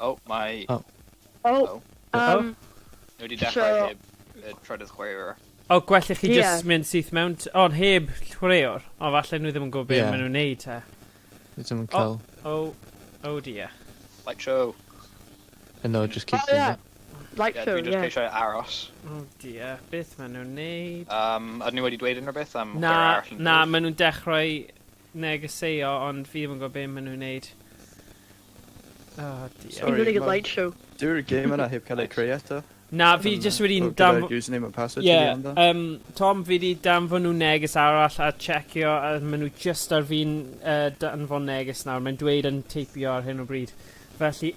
Oh, my... Oh. Oh. Um, Nhw wedi dechrau heb trydydd chwaraewr. O, gwell i chi Ie. just mynd syth mewn... Ond heb chwaraewr. O, falle nhw ddim yn gwybod beth Ie. maen nhw'n neud te. Ddim yn cael... Oh dear. Light show. No, just keep oh doing yeah, it. like Ie, so, dwi'n just yeah. ceisio aros. Oh dear, beth maen nhw'n neud? Ydyn nhw wedi dweud unrhyw beth am Na, chwaraewr arall yn na, dod? maen nhw'n dechrau negeseuo, ond fi ddim yn gwybod beth maen nhw'n neud. Oh dear. It's Sorry, really good man. light show. Dyw'r game yna heb cael ei creu eto. Na, fi just wedi... Gyda'r username and password Tom, fi wedi danfon nhw neges arall a checio, a maen nhw just ar fi'n danfon neges nawr. Mae'n dweud yn teipio ar hyn o bryd. Felly,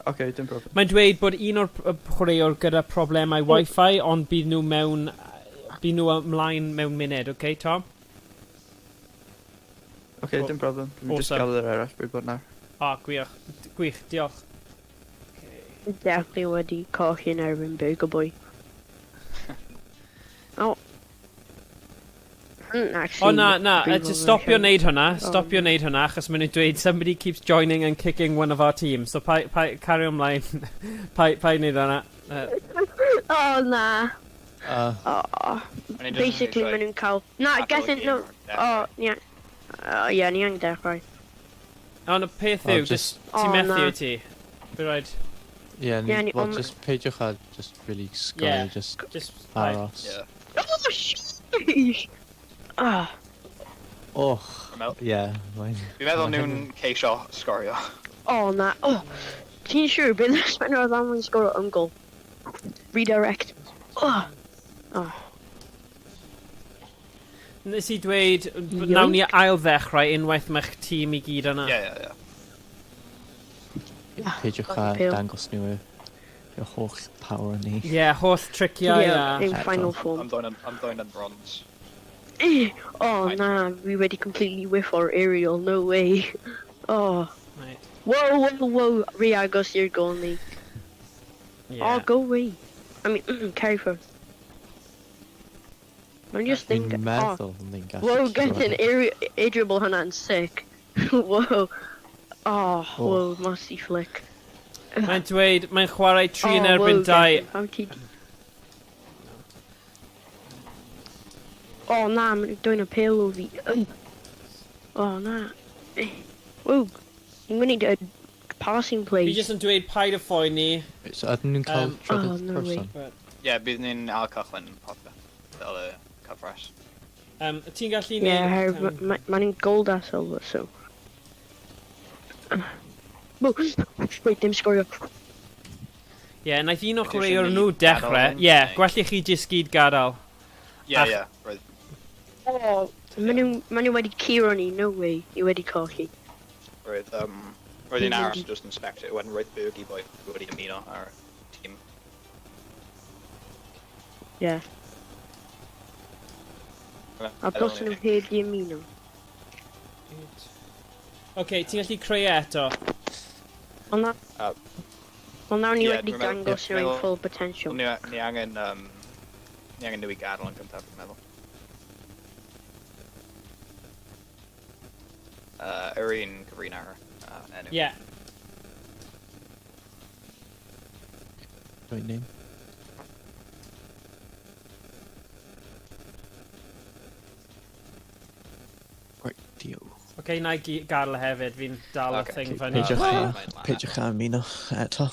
Okay, dim problem. mae'n dweud bod un o'r chwaraewr gyda problemau Wi-Fi, ond bydd nhw mewn... Bydd nhw ymlaen mewn munud, okay, Tom? Okay, dim problem. Dwi'n just Awesome. gael yr arall bryd bod nawr. O, gwych, diolch. Definitely wedi cochi yn erbyn Burger Boy. Oh. O Actually, na, just stopio neud hwnna, Oh. neud hwnna, achos maen nhw'n dweud somebody keeps joining and kicking one of our teams, so cario ymlaen, pa neud hwnna. Oh, na. Uh, Basically, maen nhw'n cael... Na, getting... No. Oh, yeah. Yeah, ni angen dechrau. Ond y peth Oh, yw, just- ti'n Oh, methu na. yw ti. Be rhaid, yeah, Yeah, well, on- just peidiwch a just really scurry, Yeah. just just... aros. Ie. Oh, sheesh! Ah, Oh, Mel- yeah, mae'n... Fi'n meddwl nhw'n ceisio sgorio. oh, na. Oh, ti'n siŵr bydd y spenner oedd am yn sgoro ymgol? Redirect. Oh. Oh. Nes i dweud, nawn ni ail ddechrau unwaith mae'ch tîm i gyd yna. Ie. Peidiwch a Pale. dangos nhw y holl power ni. Ie, holl triciau Yeah, in a... final Am form. ddwy'n yn bronze. Oh, nah, we already completely whiff our aerial, no way. Oh. Right. Whoa, re-agos i'r goal ni. Oh, Yeah. go away. I mean, carry first. I'm just Dwi'n thinking, oh, meddwl ni'n gallu... whoa, getting Adriable hwnna'n sick. Whoa. Oh, whoa, massive flick. Mae'n dweud, mae'n chwarae 3 yn Oh, erbyn 2. How did... Oh, nah, I'm doing a payload. Oh, nah. Whoa. I'm gonna need a passing Fi play. jyst yn dweud paid y ffoi ni. So ydyn nhw'n cael oh, trydydd no way. person? Ie, bydd ni'n al cychwyn popio. Fel y cyfres. Ti'n gallu Yeah, neud... man in gold as silver, so. Whoa, wait, dim sgorio. Ie, naeth un o Ydych chi chwaraewr isio nhw ni dechrau. gadael Ie, hyn? gwell i chi jyst gyd gadael. Ie. Roedd Oh, man wedi curo ni, no way. I wedi cochi. roedd un aros just yn spectate wedyn roedd Bergie Boy wedi ymuno ar tîm. Yeah. A dos nhw heb di ymuno. Oce, ti'n gallu creu eto. Wel na... Uh, Wel nawr ni yeah, wedi dwi'n meddwl- dangos yeah, nhw'n meddwl- full potential. Ni angen nhw i gadael yn cyntaf, dwi'n meddwl. Yr un cyfrin ar enw. Ie. Dwi'n name. Right, deal. Oce, na i gadael hefyd, fi'n dal y Ocê, thing ti- fyny. Peidiwch a ymuno eto.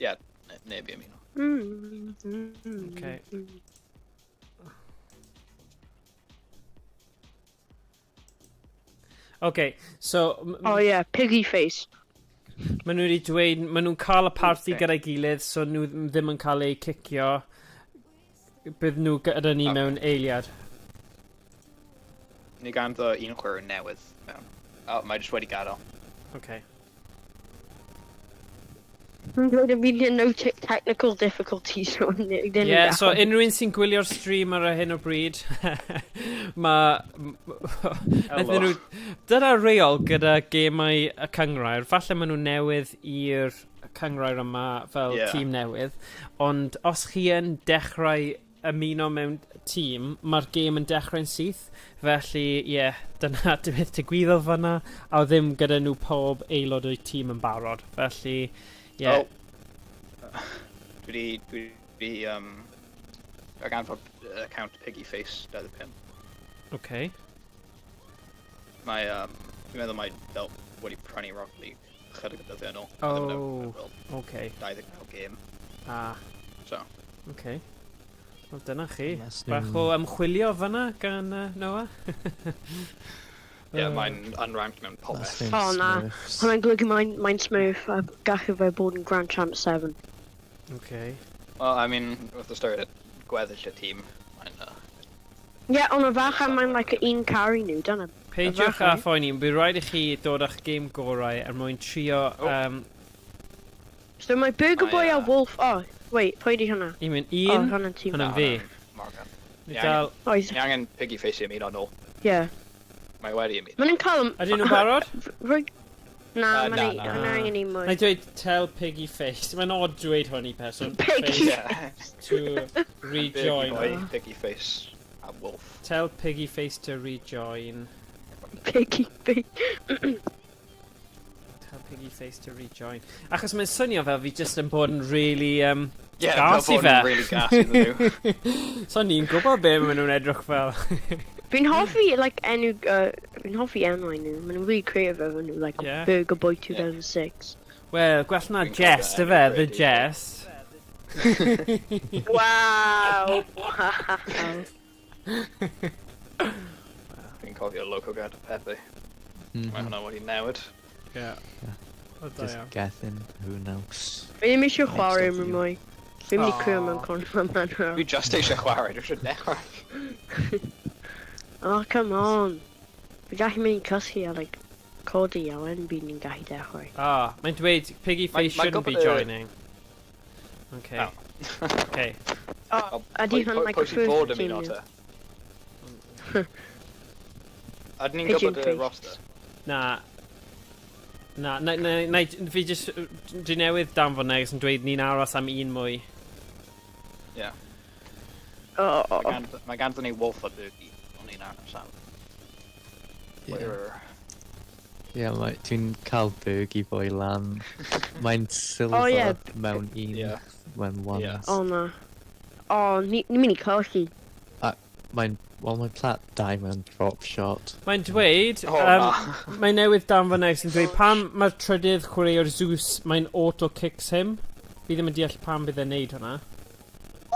Ie, neb i ymuno. Okay. Oce, so... Oh yeah, piggy face. Maen nhw wedi dweud, maen nhw'n cael y parti Ocê. gyda'i gilydd, so nhw ddim yn cael eu cicio. Bydd nhw gyda ni Ocê. mewn eiliad. Ni ganddo un chwarae newydd mewn. Mae jyst wedi gadael. Oce. I'm going to be no technical difficulties. Ie, so unrhyw un sy'n gwylio'r stream ar hyn o bryd, Helo. Dyna reol gyda gemau y Cynghrair. Falle maen nhw newydd i'r Cynghrair yma fel Ie. tîm newydd. Ond os chi yn dechrau ymuno mewn tîm, mae'r gêm yn dechrau'n syth. Felly, ie, dyna dim beth digwyddodd fan'na, a ddim gyda nhw pob aelod o'i tîm yn barod. Felly, ie. Dwi ar ganfod account Piggy Face 25. Okay. Dwi'n meddwl mae fel wedi prynu Rocket League chydig o dyddiau nôl. Oh, okay. 29 game. Ah. So. Okay. Wel, dyna chi. Unless Bach o ymchwilio fan'na gan Noah. Ie, mae'n unranked mewn popeth. O, na. Hwna'n golygu mae'n smooth a gallu fe bod yn Grand Champ 7. Okay. Well, I mean, wrth ystod gweddill y tîm, mae'n... Ie, ond y fach mae'n like un carry nhw, dyna. Peidiwch a phoeni, bydd rhaid i chi dod a'ch game gorau er mwyn trio... So mae Burger Boy a Wolf... Oh, wait, pwy di hwnna? I mean, Oh, hwnna'n tîm. hwnna'n fi. Morgan. Ni dal... Ni angen Piggy Face i ymuno nôl. Ie. Mae wedi ymuno. Mae'n cael... Ydyn nhw'n barod? Na, na. mae'n angen i mwy. Na i dweud tell Piggy Face. Mae'n odd dweud hwn i person. Piggy Face to rejoin. Piggy Face a Wolf. Tell Piggy Face to rejoin. Piggy Face. Tell Piggy Face to rejoin. Achos mae'n swnio fel fi just yn bod yn really gas i fe. Really gas i nhw. So ni'n gwybod be maen nhw'n edrych fel. Fi'n hoffi, like, fi'n hoffi enwau nhw. Mae'n really creative efo nhw, like Burger Boy 2006. Wel, gwell na Jest, y fe, the Jest. Wow! Fi'n cofio loco gad Pepe. Mae hwnna wedi newid. Yeah. Just guessing, who knows. Fi ddim eisiau chwarae am mwy. Fi ddim wedi creu mewn corner man. Fi just eisiau chwarae, dwi eisiau dechrau. Oh, come on. Fi gallu mynd i cysgu a, like, codi a wedyn bydd ni'n gallu dechrau. Ah, mae'n dweud Piggy Face shouldn't be joining. Okay. Okay. Oh, ydy hwn like a first team nhw? Ydyn ni'n gwybod y roster? Na, fi just... Dwi newydd danfon neges yn dweud ni'n aros am un mwy. Ie. Oh. Mae ganddyn ni Wolf a Bergie, ond ni'n aros am. Ie, dwi'n cael Bergie Boy lan. Mae'n silver mewn un, mewn one. Oh, na. Oh, ni'n mynd i colli. Mae'n plat diamond drop shot. Mae'n dweud, mae newydd danfon neges yn dweud, pam mae'r trydydd chwaraewr Zeus, mae'n auto-kicks him. Fi ddim yn deall pam bydd e'n neud hwnna.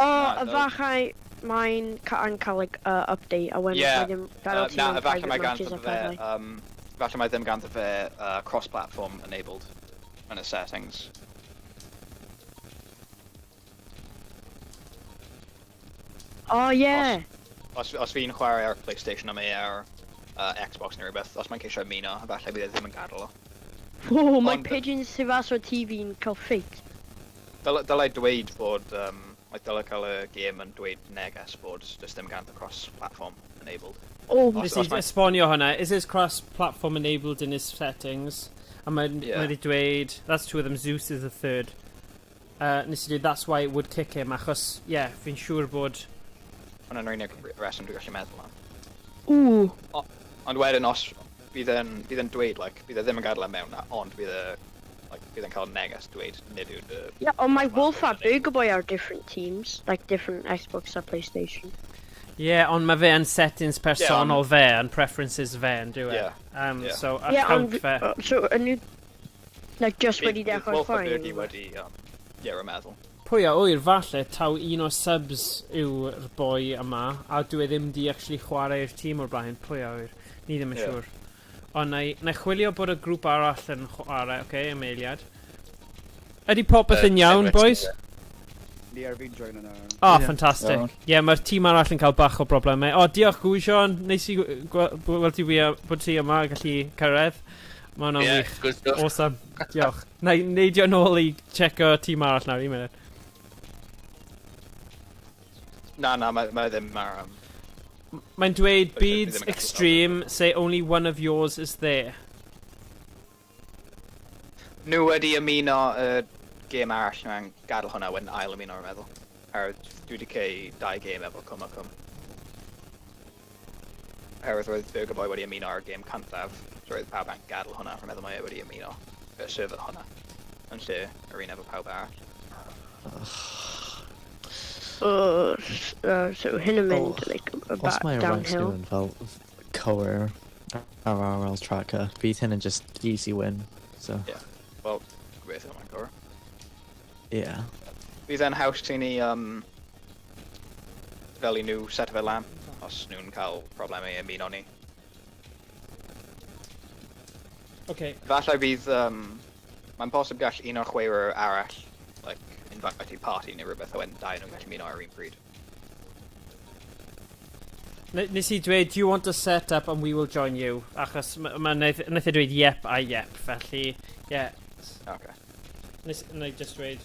Y fachau mae'n cael like, update a when ddim fel ti mewn private matches a pethau. Falle mae ddim ganddo fe cross-platform enabled yn y settings. Oh, yeah. Os fi'n chwarae ar PlayStation am ar Xbox neu rhywbeth, os mae'n ceisio ymuno, falle bydd e ddim yn gadael o. Oh, mae pigeons sydd as o'r TV yn cael ffit. Dylai dweud bod, dylai cael y game yn dweud neges bod just ddim ganddo cross-platform enabled. Oh, Nes i esbonio hwnna, is this cross-platform enabled in his settings? A mae wedi dweud, that's two of them, Zeus is the third. Nes i dweud, that's why it would kick him, achos, fi'n siŵr bod... Hwna'n rhaid reswm dwi'n gallu meddwl am. Ooh. Ond wedyn os bydd e'n dweud, bydd e ddim yn gadael am mewn, ond bydd e'n cael neges dweud nid yw'r... Yeah, ond mae Wolf a Burger Boy are different teams, like different Xbox a PlayStation. Ond mae fe yn settings personol fe, yn preferences fe, yn dwi e. So, account fe. So, nhw, like, just wedi dechrau Wolf a chwarae. Bergie wedi, meddwl. Pwy a wyr, falle, taw un o subs yw'r boi yma, a dwi ddim di actually chwarae'r tîm o'r blaen. Pwy a wyr, ni ddim yn siŵr. Ond na i chwilio bod y grŵp arall yn chwarae, ymeliad. Ydy popeth yn iawn, boys? Ni ar fi'n join yna. Ffantastig. Mae'r tîm arall yn cael bach o broblemau. Diolch Gwysion, neis i gweld ti bod ti yma gallu cyrraedd. Mae hwnna'n wych. Awesome. Diolch. Na i neidio nôl i checio tîm arall nawr, un munud. Na, mae ddim ar... Mae'n dweud, beads extreme, say only one of yours is there. Nhw wedi ymuno y gêm arall, mae'n gadael hwnna wedyn ail ymuno o'r meddwl. dwi wedi ceu 2 gêm efo Cwm a Cwm. Oherwydd roedd Burger Boy wedi ymuno ar gêm cyntaf, so roedd pawb yn gadael hwnna, rwy'n meddwl mae wedi ymuno y server hwnna, yn lle yr un efo pawb arall. So hyn yn mynd like Os mae'r ranks downhill. nhw'n fel Cywir ar RL tracker, bydd hyn yn just easy win. So, Yeah. Wel, gobeithio mae'n gywir. yeah. Bydd e'n haws i ni fel i nhw set fe lan, os nhw'n cael problemau ymuno ni. Okay. Falle bydd, mae'n posib gall un o'r chwaraewyr arall, like, invite i party neu rhywbeth o en 2 nhw'n gallu ymuno ar un pryd. Nes I dweud, do you want to set up and we will join you? Achos nath I dweud yep a yep, felly, yeah. Okay. Nes I just dweud,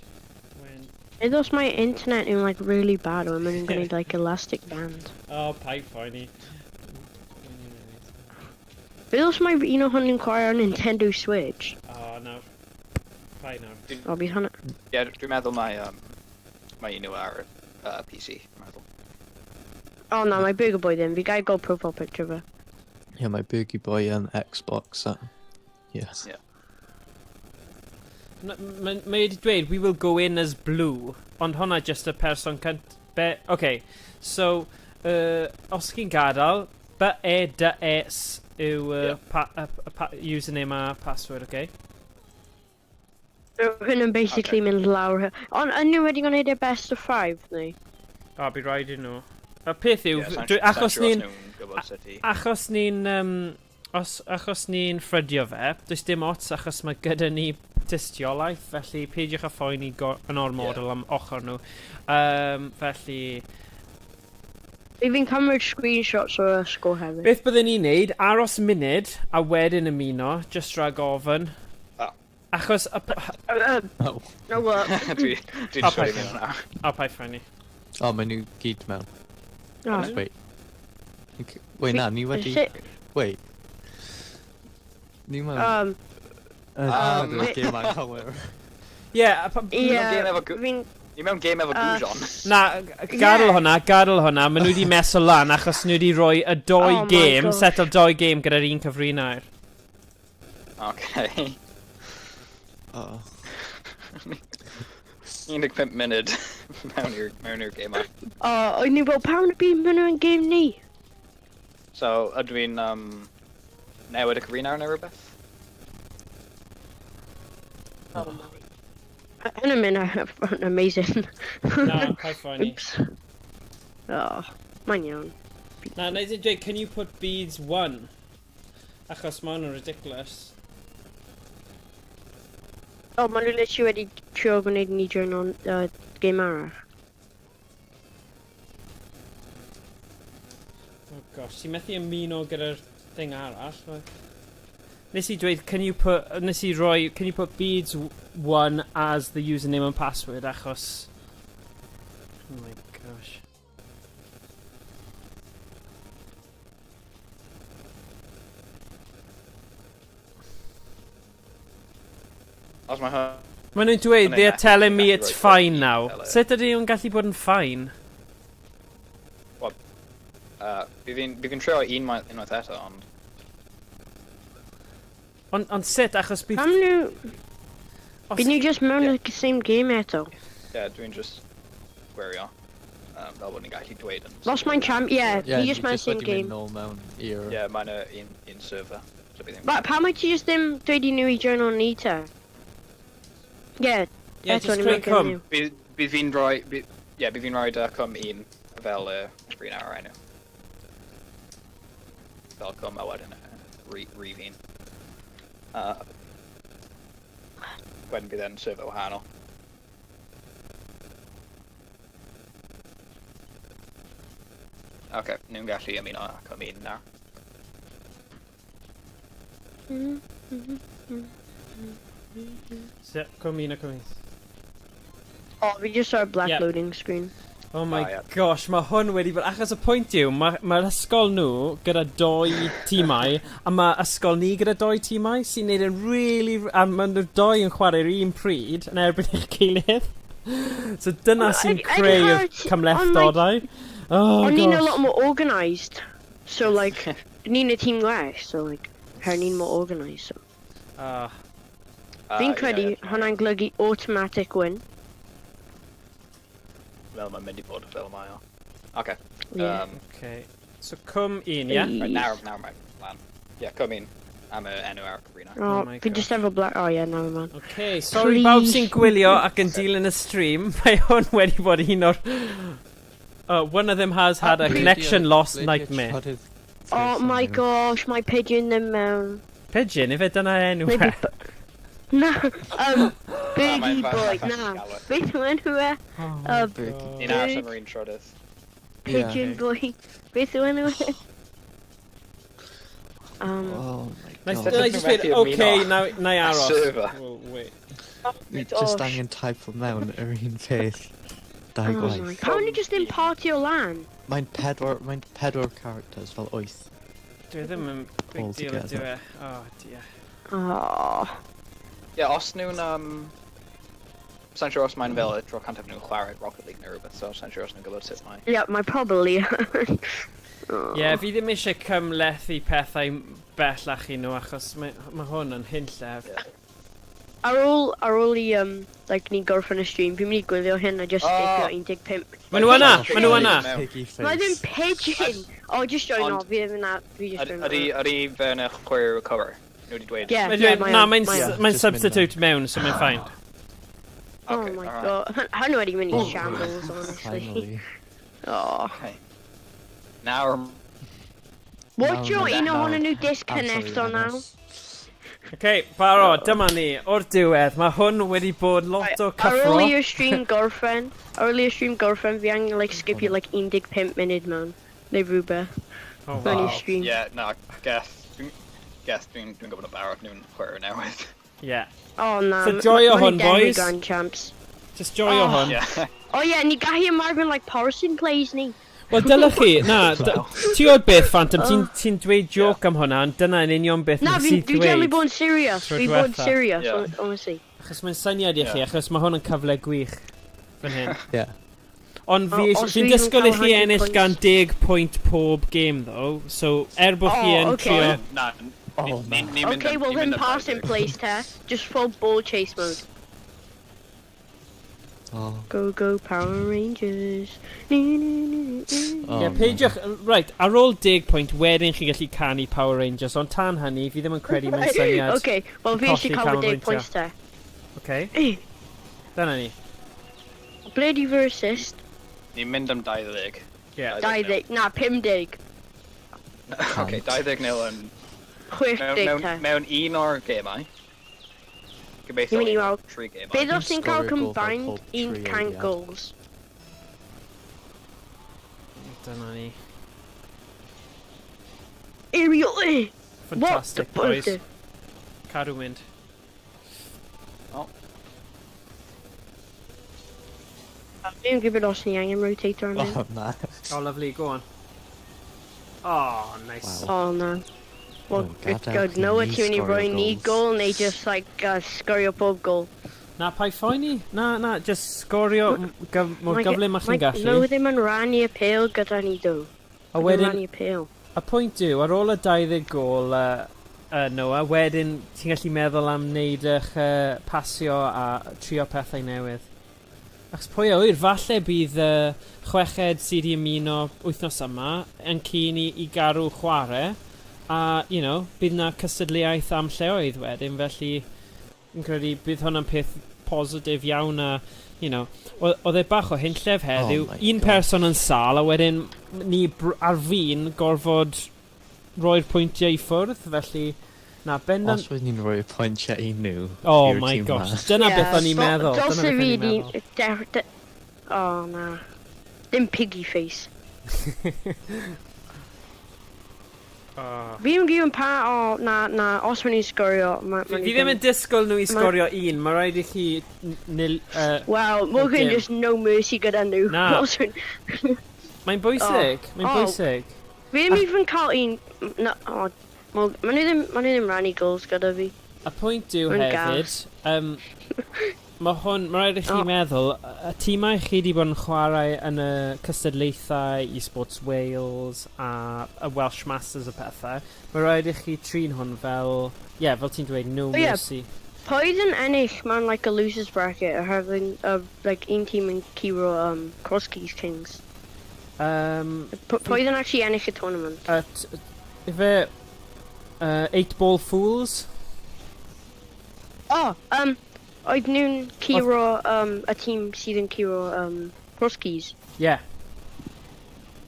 when... It was my internet in like really bad or I'm going to need like elastic band. Oh, pipe funny. It was my hwn yn chwarae ar Nintendo Switch. Oh, no. Pai nawr. I'll be on it. Yeah, dwi'n meddwl mae un ar PC, dwi'n meddwl. Oh no, my Burger Boy then. We gotta go profile picture of her. Yeah, my Boogie Boy and Xbox, so, yes. Yeah. Mae wedi dweud, we will go in as blue, ond hwnna just y person Okay, so, os chi'n gadael, B-E-D-E-S yw username a password, okay? So hyn yn basically mynd lawr. Ond yn nhw wedi gwneud e best of 5, neu? A bydd rhaid I nhw. Y peth yw, achos ni'n ffrydio fe, does dim ots achos mae gyda ni tystiolaeth, felly peidiwch a phoeni yn o'r model am ochr nhw. Felly... Fi'n cymryd screenshots o'r ysgol hefyd. Beth byddwn ni'n neud, aros munud a wedyn ymuno, just rhag ofyn. Achos... Oh. No what? Dwi'n siŵr i fynd hwnna. A pai ffynnu. Oh, mae nhw gyd mewn. Oh. Wait. Wait, na, ni wedi... Wait. Ni mewn... Game anghywir. Yeah, Ni mewn game efo Goujon. na, gadl hwnna, maen nhw wedi meso lan achos nhw wedi rhoi y 2 game, set o 2 game gyda'r un cyfrinau'r. Okay. Oh. 15 munud mewn i'r game ar. O'n i fel pam na byd maen nhw'n game ni? So, ydw i'n newid y cyfrinawr neu rhywbeth? Hyn yn mynd amazing. Na, pai ffynnu. Oops. Oh, mae'n iawn. Na, neud i'n dweud, can you put beads 1? Achos ma' hwnna'n ridiculous. Oh, maen nhw literally wedi trio gwneud ni join on game arall. Oh gosh, ti'n methu ymuno gyda'r thing arall. Nes I dweud, can you put beads 1 as the username and password, achos... Oh my gosh. Os mae hwn... Maen nhw'n dweud, they're telling me it's fine now. Sut ydy nhw'n gallu bod yn fine? Bydd fi'n trio unwaith eto, ond... Ond sut, achos bydd... Pam nhw... Bydd nhw just mewn y same game eto? Yeah, dwi'n just gwirio. Fel bod ni'n gallu dweud yn... Lost my champ, yeah, Yeah, ni just mewn same wedi game. mynd nôl mewn i'r... Yeah, mae'n un server. So bydd Pam mae ti just ddim dweud I nhw I join on ni te? Yeah, Yeah, eto just ni click mewn come. game nhw. Bydd fi'n rhoi... Bydd fi'n rhoi cwm un fel screen hour enw. Fel cwm a wedyn re-fi'n. Wedyn bydd e'n server wahanol. Okay, ni'n gallu ymuno â cwm un nawr. So, come in. Oh, we just saw a black Yep. loading screen. Oh my yeah. gosh, mae hwn wedi bod... Achos y pwynt yw, mae'r ysgol nhw gyda 2 tîmau, a mae ysgol ni gyda 2 tîmau, sy'n neud yn really... A mae nhw'r 2 yn chwarae'r un pryd, yn erbyn eich gilydd. So dyna sy'n I'd creu'r heard camlethdodau. Oh, O'n i'n a gosh. lot more organised. So, like, ni'n a team well, so, like, her ni'n more organised. So. Fi'n credu hwnna'n golygu automatic win. Fel mae'n mynd I bod fel mae o. Okay. Yeah. Okay. So cwm 1, yeah? Right, nawr mae'n lan. Yeah, come in. Am y enw ar Rhymni. Oh, my fi gosh. just efo black. Oh, yeah, never mind. Okay, sorry Please. bawb sy'n gwylio ac yn dilyn y stream. Mae hwn wedi bod un o'r... one of them has had a connection loss nightmare. Oh my gosh, my pigeon them Pigeon, ife dyna enw Maybe e? No, Birdie mae'n boy, fach- na. galw. Beth yw enw e? Ni'n ar submarine trydydd. Pigeon boy. Beth yw enw e? Oh my Nice, god. I just went, okay, na I aros. Server. Well, wait. Ni just angen type o mewn yr un peth. Dau Oh my gwaith. How many just in party o lan? Mae'n pedwar characters fel 8. Dwi ddim yn big All deal together. ydw e. Oh, dear. Oh. Yeah, os nhw'n sa'n siŵr os mae'n fel y tro cantaf nhw'n chwarae Rocket League neu rhywbeth, so sa'n siŵr os nhw'n gwybod sut mae. Yeah, my probably. Ie, fi ddim eisiau cymlethu pethau bellach I nhw, achos mae hwn yn hynllef. Ar ôl I, like, ni'n gorffen y stream, fi'n mynd I gwylio hyn a just stickio 15. Maen nhw yna, maen nhw yna. Piggy Mae ddim face. pigeon! Oh, just join Ond- off, fi ddim yna, fi just join off. Ydy fe yn eich chwer recover? Nhw wedi dweud? Yeah. Mae dweud, na, mae'n Mae o. mae'n Just substitute mewn, so mae'n fine. Oh Okay, my alright. god. Hwn wedi mynd I shambles, honestly. Finally. Oh. Okay. Nawr... Watch No, your no, un no. ohonyn nhw disconnect o naw. Okay, barod, dyma ni, o'r diwedd. Mae hwn wedi bod lot o Ar cyffro. ôl i'r stream gorffen, fi angen like skipio like 15 munud mewn. Neu rhywbeth. Oh, Mewn wow. i'r stream. Yeah, no, dwi'n gwybod y barod nhw'n chwer newydd. Yeah. Oh na. So joio hwn, boys. Grand champs. Just joio Oh. hwn. Yeah. Oh yeah, ni gahi ymarfer like Porson plays ni. Wel, dylech chi, na, ti o'r beth, Phantom, ti'n dweud joke am hwnna, ond dyna yn union beth Na, nes fi i generally ddweud. bod yn serious. Tro Fi bod yn diwetha. serious, Yeah. honestly. Achos mae'n syniad I chi, Yeah. achos mae hwn yn cyfle gwych. Fan hyn. Yeah. Ond O- os fi'n fi disgwyl I yn chi cael ennill 100 gan 10 pwynt pob game, though. So, bod chi Oh, yn okay. trio... Na, Oh, ni'n mynd Okay, well then pass in place, te. Just full ball chase mode. Oh. Go, go, Power Rangers. Oh, Ie, peidiwch... Right, ar ôl 10 pwynt, wedyn chi gallu canu Power Rangers, ond tan hynny, fi ddim yn credu mae'n syniad. Okay, well fi eisiau cael fy 10 points te. Okay. Eh, Dyna ni. ble di fy assist? Ni'n mynd am 20. Yeah. 20, na, 50. Okay, 20 nil yn... 60 te. Mewn un o'r gemau. Gobeithio Ni'n mynd I un o'r weld. 3 gemau. Beth os ni'n cael Scorio goal fel combined pob un tri cant eiliad. goals? Dyna ni. Ariel, eh! Fantastic, What the boys. fuck? Cadw mynd. Fi'n gwybod os ni angen rotator yn Oh, na. Oh, lovely, go on. Oh, nice. Wow. Oh no. Well, Oh, good gadael God, chi no ni it's only sgorio roi ni goals. goal neu just like sgorio pob goal. Na, pa i ffoi Na, just sgorio mor gyflym a'ch chi'n No gallu. ddim yn rannu y pêl gyda ni do. A Ddim yn wedyn, rannu y pêl. y pwynt yw, ar ôl y 20 gol Noah, wedyn ti'n gallu meddwl am wneud eich pasio a trio pethau newydd. Achos pwy a wyr, falle bydd chweched sydd I ymuno wythnos yma yn keen I garw chwarae, a, you know, bydd na cystadleuaeth am lleoedd wedyn, felly yn credu bydd hwnna'n peth positif iawn a, you know, oedd e bach o hynllef heddiw, my un God. person yn sal, a wedyn ni ar fi'n gorfod roi'r pwyntiau I ffwrdd, felly, na, bendant... Os wedyn ni'n rhoi y pwyntiau I nhw. Oh i'r my tîm gosh, ma. dyna beth o'n i'n meddwl. Dos Dyna y beth fi o'n i'n meddwl. Oh na. Dim piggy face. Fi yn gwybod pa, na, os ma'n i'n sgorio... Fi ddim yn disgwyl nhw I sgorio un, mae rhaid I chi... Wow, mae dim. hyn just no mercy gyda nhw. Na. Os hyn- Mae'n bwysig, mae'n Oh. bwysig. Fi ddim even cael un... Na, maen nhw ddim rannu goals gyda fi. Y pwynt yw Mae'n hefyd, Mae rhaid i chi meddwl, y tîmau chi wedi bod yn chwarae yn y cystadlaethau eSports Wales a y Welsh Masters y pethau, mae rhaid i chi trin hwn fel, fel ti'n dweud, no mercy. Pwy yn ennill mewn like a losers bracket having like un team yn curo Cross Keys Kings? Pwy yn actually ennill y tournament? Ife 8 Ball Fools? Oedd nhw'n curo a team sydd yn curo Cross Keys? Yeah,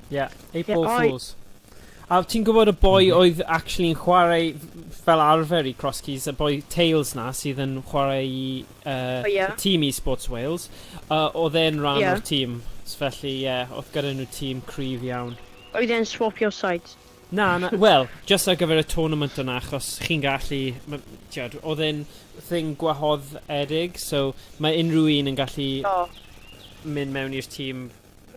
8 Ball Fools. A ti'n gwybod y boi oedd actually yn chwarae fel arfer i Cross Keys, y boi Tails na sydd yn chwarae i tîm eSports Wales, oedd e'n rhan o'r tîm, felly oedd gyda nhw tîm cryf iawn. Oedd e'n swapio sides? Na, wel, just ar gyfer y tournament yna, achos chi'n gallu, oedd e'n thing gwahoddedig, so mae unrhyw un yn gallu mynd mewn i'r tîm.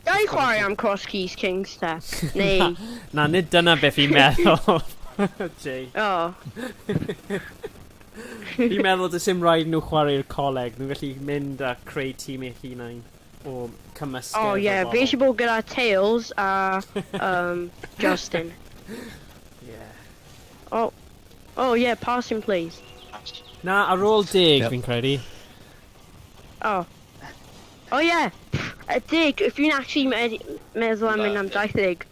Gai chwarae am Cross Keys Kings ta? Neu? Na, nid dyna beth i'n meddwl. Jay. Fi'n meddwl dys dim rhaid nhw chwarae'r coleg. Nhw'n gallu mynd a creu tîm eich hunain o cymysgedd. Fi eisiau bod gyda Tails a Justin. Pass him please. Na, ar ôl 10 fi'n credu. A dig, if fi'n actually meddwl am mynd am 20.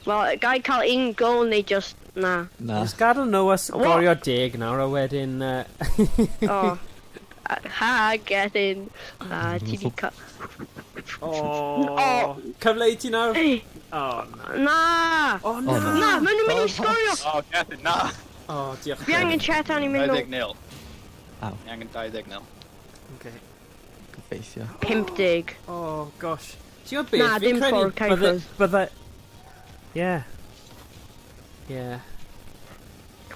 Wel, gai cael un gol neu just na. Just gadael nhw gorio 10 nawr a wedyn... get in. Ti di cael... Cyfle i ti nawr? Na! Na, maen nhw'n mynd i sgorio! Get in, na! Diolch. Fi angen chat am i mynd o... 20-0. Fi angen 20-0. Okay. Gobeithio. 50. Oh, gosh. Ti'n gwybod beth? Na, dim ffordd caifos. Bydde...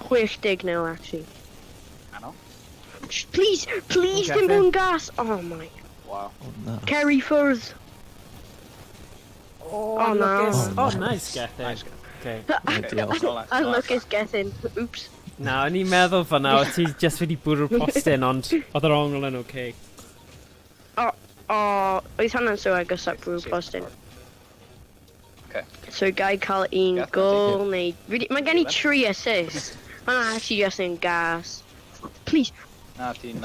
60 now, actually. I know. Please, dim bod yn gas! Oh my... Wow. Kerry Furs. Oh, no. Nice, Gethin. Nice. Okay. Lucas Gethin. Oops. Na, o'n i'n meddwl fan'na, o ti just wedi bwrw'r postyn, ond oedd yr ongl yn okay. Oedd hwnna'n so agos at bwrw'r postyn. Okay. So gai cael un gol neu... Mae gen i 3 assists. Hwnna actually just yn gas. Please. Na, ti'n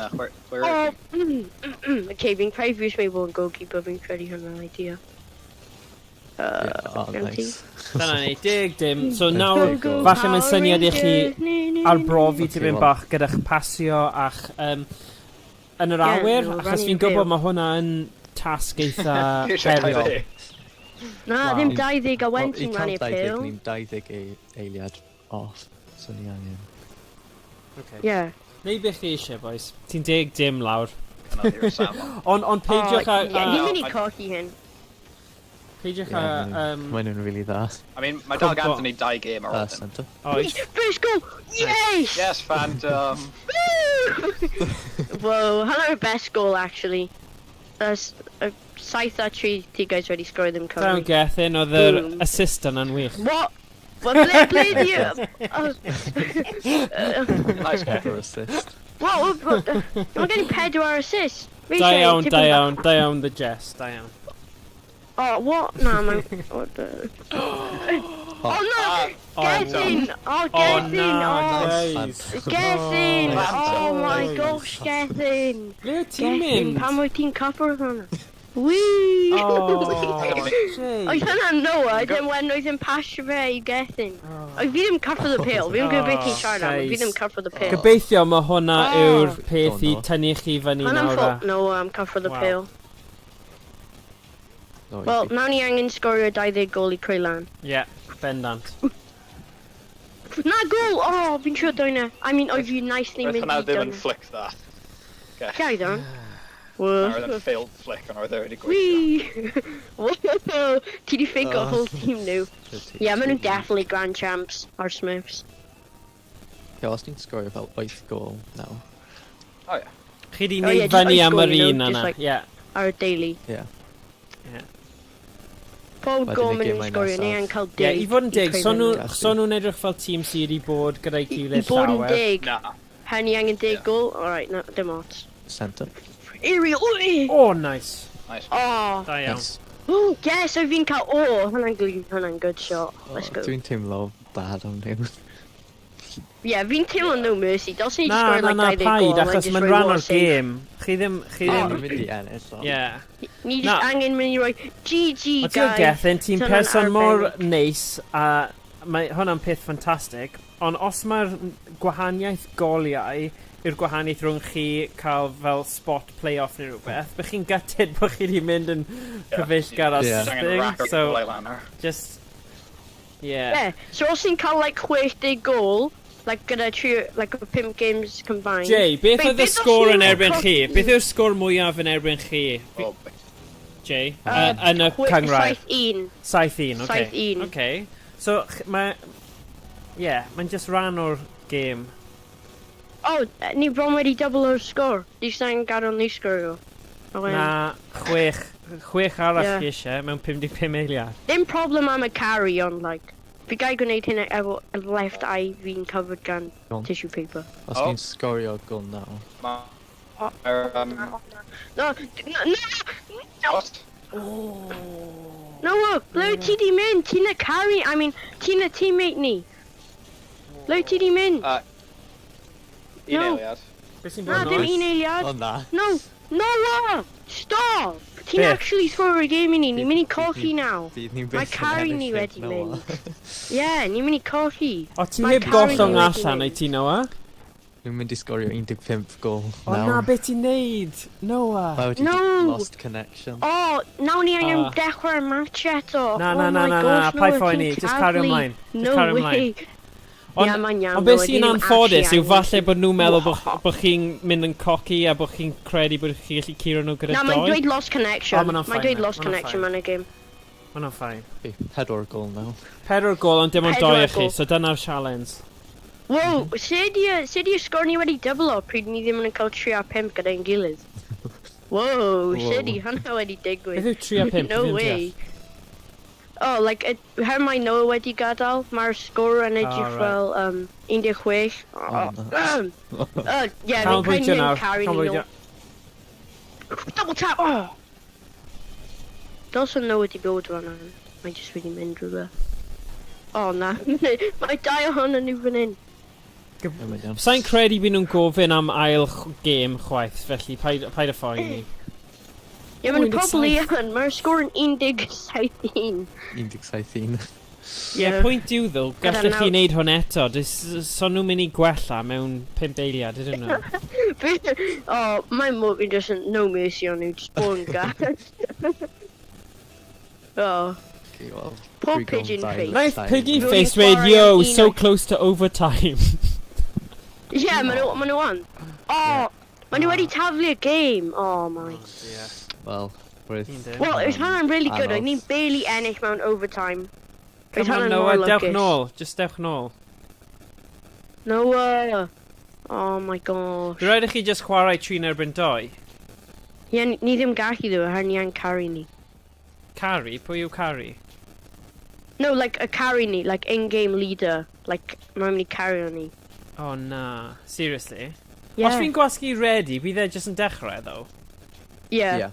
Okay, fi'n creu fwys mai bod yn goalkeeper, fi'n credu hwnna'n idea. Nice. Dyna ni, 10-dim. So nawr, falle mae'n syniad i chi arbrofi ti fynd bach gyda'ch pasio a'ch yn yr awyr, achos fi'n gwybod mae hwnna yn tasg eitha heriol. Na, ddim 20 a went i'n rannu pil. Ni'n 20 eiliad off, so ni angen. Neu beth chi eisiau, boys? Ti'n 10-dim lawr. Ond peidiwch a... Ni'n mynd i cochi hyn. Peidiwch a... Mae'n nhw'n really dda. I mean, mae dal gan ni 2 game ar ôl. Please, first goal! Yes! Yes, Phantom! Whoa, hwnna'r best goal, actually. 7 a 3 ti guys wedi scorio ddim Cymru. Dawn Gethin, oedd yr assist yna'n wych. What? Well, ble di... Nice For assist. What? Mae gen i 4 assist. Da iawn, the jest, da iawn. Oh, what? No, man. What the... Oh, no! Get in! Oh, get in! Oh, get in! Oh, my gosh, get in! Ble ti'n mynd? Pam wyt ti'n cover hwnna? Wee! Oedd hwnna'n Noah, then when oedd yn pasio fe i get in. Fi ddim cover the pill, fi ddim gwybod beth ti'n siarad am, fi ddim cover the pill. Gobeithio mae hwnna yw'r peth i tynnu chi fyny nawr. Hwnna'n ffwrdd Noah am cover the pill. Wel, nawn ni angen sgorio 20 gol i creu lan. Bendant. Na gol! Oh, fi'n siŵr dwyna. I mean, oedd fi'n nicely mynd i hwnna ddim yn dwyna. flick that. Gari dwn. Oedd yn failed flick, ond oedd e wedi gweithio. Whoa! Ti di fake o whole team nhw. Yeah, maen nhw'n definitely grand champs, our Smiths. Os ni'n sgorio fel 8 gol nawr. Oh, yeah. Chi di neud fyny am yr un yna. Ar y daily. Pob gol maen nhw'n sgorio, neu yn cael dig. I fod yn dig, so nhw'n edrych fel tîm sydd wedi bod gyda'i gilydd llawer. I bod yn dig. Hynny angen dig gol? Alright, no, dim ots. Centre. Aerial. Oh, nice. Nice. Oh. Da iawn. Yes. Yes, I've been cael... hwnna'n good shot. Let's go. Dwi'n teimlo bad am nhw. Yeah, fi'n teimlo no mercy. Dylse ni Na, sgwr na, like 20 paid, goal and achos just mae'n rhoi rhan war o'r safe. gêm. Chi ddim... Dwi'n mynd i ennill o. Yeah. Ni Na. just angen mynd i roi GG, O ti'n guys. gethin, ti'n Dyna'n person mor arbennig. neis, a mae hwnna'n peth ffantastig, ond os mae'r gwahaniaeth goliau yw'r gwahaniaeth rhwng chi cael fel spot play-off neu rhywbeth, bych chi'n gutted bod chi wedi mynd yn cyfeillgar ar Yeah. thing, so just... Yeah. Yeah, so os ni'n cael like 60 goal, like gyda like 5 games combined. Jay, beth Wait, oedd y beth os sgôr ni'n yn erbyn chi? colli- Beth yw'r sgôr mwyaf yn erbyn chi? Jay? Yn y Cynghrair? 7-1. 7-1, okay. 7-1. Okay. So, mae... Yeah, mae'n just rhan o'r game. Oh, ni bron wedi double o'r sgôr. Di sa'n gadael ni sgwrio. Na, chwech arall Yeah. chi eisiau mewn 55 eiliad. Dim problem am y carry on, like. Fi gael gwneud hynna efo y left eye fi'n covered gan Go on. tissue paper. Os Oh. ni'n sgorio gol nawr. No, no, no, ble ti di mynd? Ti'n y carry, I mean, ti'n y teammate ni. Ble ti di mynd? Un No. eiliad. Beth sy'n Na, bod dim yn un eiliad. O na. No, no, no, stop! Ti'n Beth? actually score y game i ni, ni'n mynd i colli nawr. Bydd ni'n Mae byth yn carry ni ennill wedi Noah. mynd. Ie, ni'n mynd i colli. O, ti Mae heb carry gollwng ni wedi allan mynd. ei ti, Noah? Dwi'n mynd i sgorio 15 gol O na, nawr. beth ti'n neud? Noah? Mae wedi No. lost connection. O, nawr ni angen Ah. dechrau'r match eto. Na, Oh na, na, my na, gosh, na, pai Noah, ffoi ti'n ni, just cario taflu. ymlaen. Just No cario way. ymlaen. Ie, mae'n iawn. Ond beth Noah, sy'n ddim anffodus actually yw falle angen- bod nhw'n meddwl bod chi'n mynd yn coci a bod chi'n credu bod chi'n gallu curo nhw gyda Na, mae'n doi. dweud lost connection. O, ma' hwnna'n Mae'n fine, dweud mate, lost ma' hwnna'n connection fine. mewn y game. Mae hwnna'n ffain. 4 gol nawr. 4 gol ond dim ond Pedwar 2 i chi, gol. so dyna'r challenge. Wow, sut di sgor ni wedi double o pryd ni ddim yn cael 3 a 5 gyda'n gilydd? Wow, sut di hwnna wedi Beth digwydd? yw 3 a 5? No way. Oh, like, her mae Noah wedi gadael, mae'r sgor yn edrych right. fel 16. Oh, Yeah, Cael ni'n bwyntio kind nawr. of carry Cael ni bwyntio. nôl. Double tap, oh! Dylse Noah wedi bod fan hyn. Mae jyst wedi mynd rhywbeth. Oh, na. Mae 2 ohonyn nhw fan hyn. Sa'n credu bod nhw'n gofyn am ail game chwaith, felly paid y ffoi ni. Ie, mae'n 17. probably yn. Mae'r sgor yn 17. 17. Ie, pwynt yw ddw, Gyda gallech chi naw- wneud hwn eto. So nhw'n mynd i gwella mewn 5 eiliad, ydyn nhw? Oh, mae'n mor fi just yn no mercy on nhw, just born gas. Oh, poor pigeon face. Nice piggy Really face dweud, far yo, in so like- close to overtime. Yeah, ma' nhw on. Oh, ma' nhw wedi taflu'r game. Oh my. Wel, roedd... Well, it was hwnna'n really good. Anodd. O'n i'n barely ennill mewn overtime. Roedd Come on, hwnna'n Noah, mor dewch lwcus. nôl. Just dewch nôl. Noah. Oh my gosh. Dwi'n rhaid i chi just chwarae 3 erbyn 2. Ie, ni ddim gallu ddo, her ni yn carry ni. Carry? Pwy yw carry? No, like a carry ni, like in-game leader. Like, mae'n mynd i carry on ni. Oh na, seriously? Yeah. Os fi'n gwasgu ready, bydd e just yn dechrau, though. Yeah. Yeah.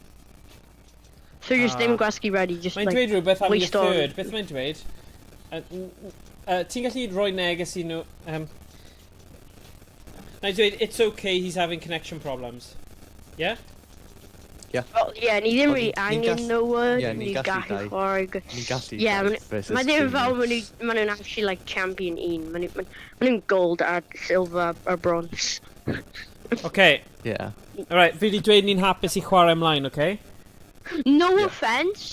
So just Ah. ddim gwasgu ready, just Mae'n like... dweud rhywbeth am your waste on. third. Beth mae'n dweud? Ti'n gallu rhoi neges i nhw... Mae'n dweud, it's okay, he's having connection problems. Yeah? Oh, yeah, ni ddim Ond really ni'n angen Noah. Ie, Ni ni'n gallu gallu dau. chwarae... Ni'n gallu... Yeah, dau versus mae ddim team fel ni. maen nhw'n actually like champion 1. Maen nhw'n gold a silver a bronze. Okay. Yeah. Alright, fi wedi dweud ni'n hapus i chwarae ymlaen, okay? No Yeah. offence,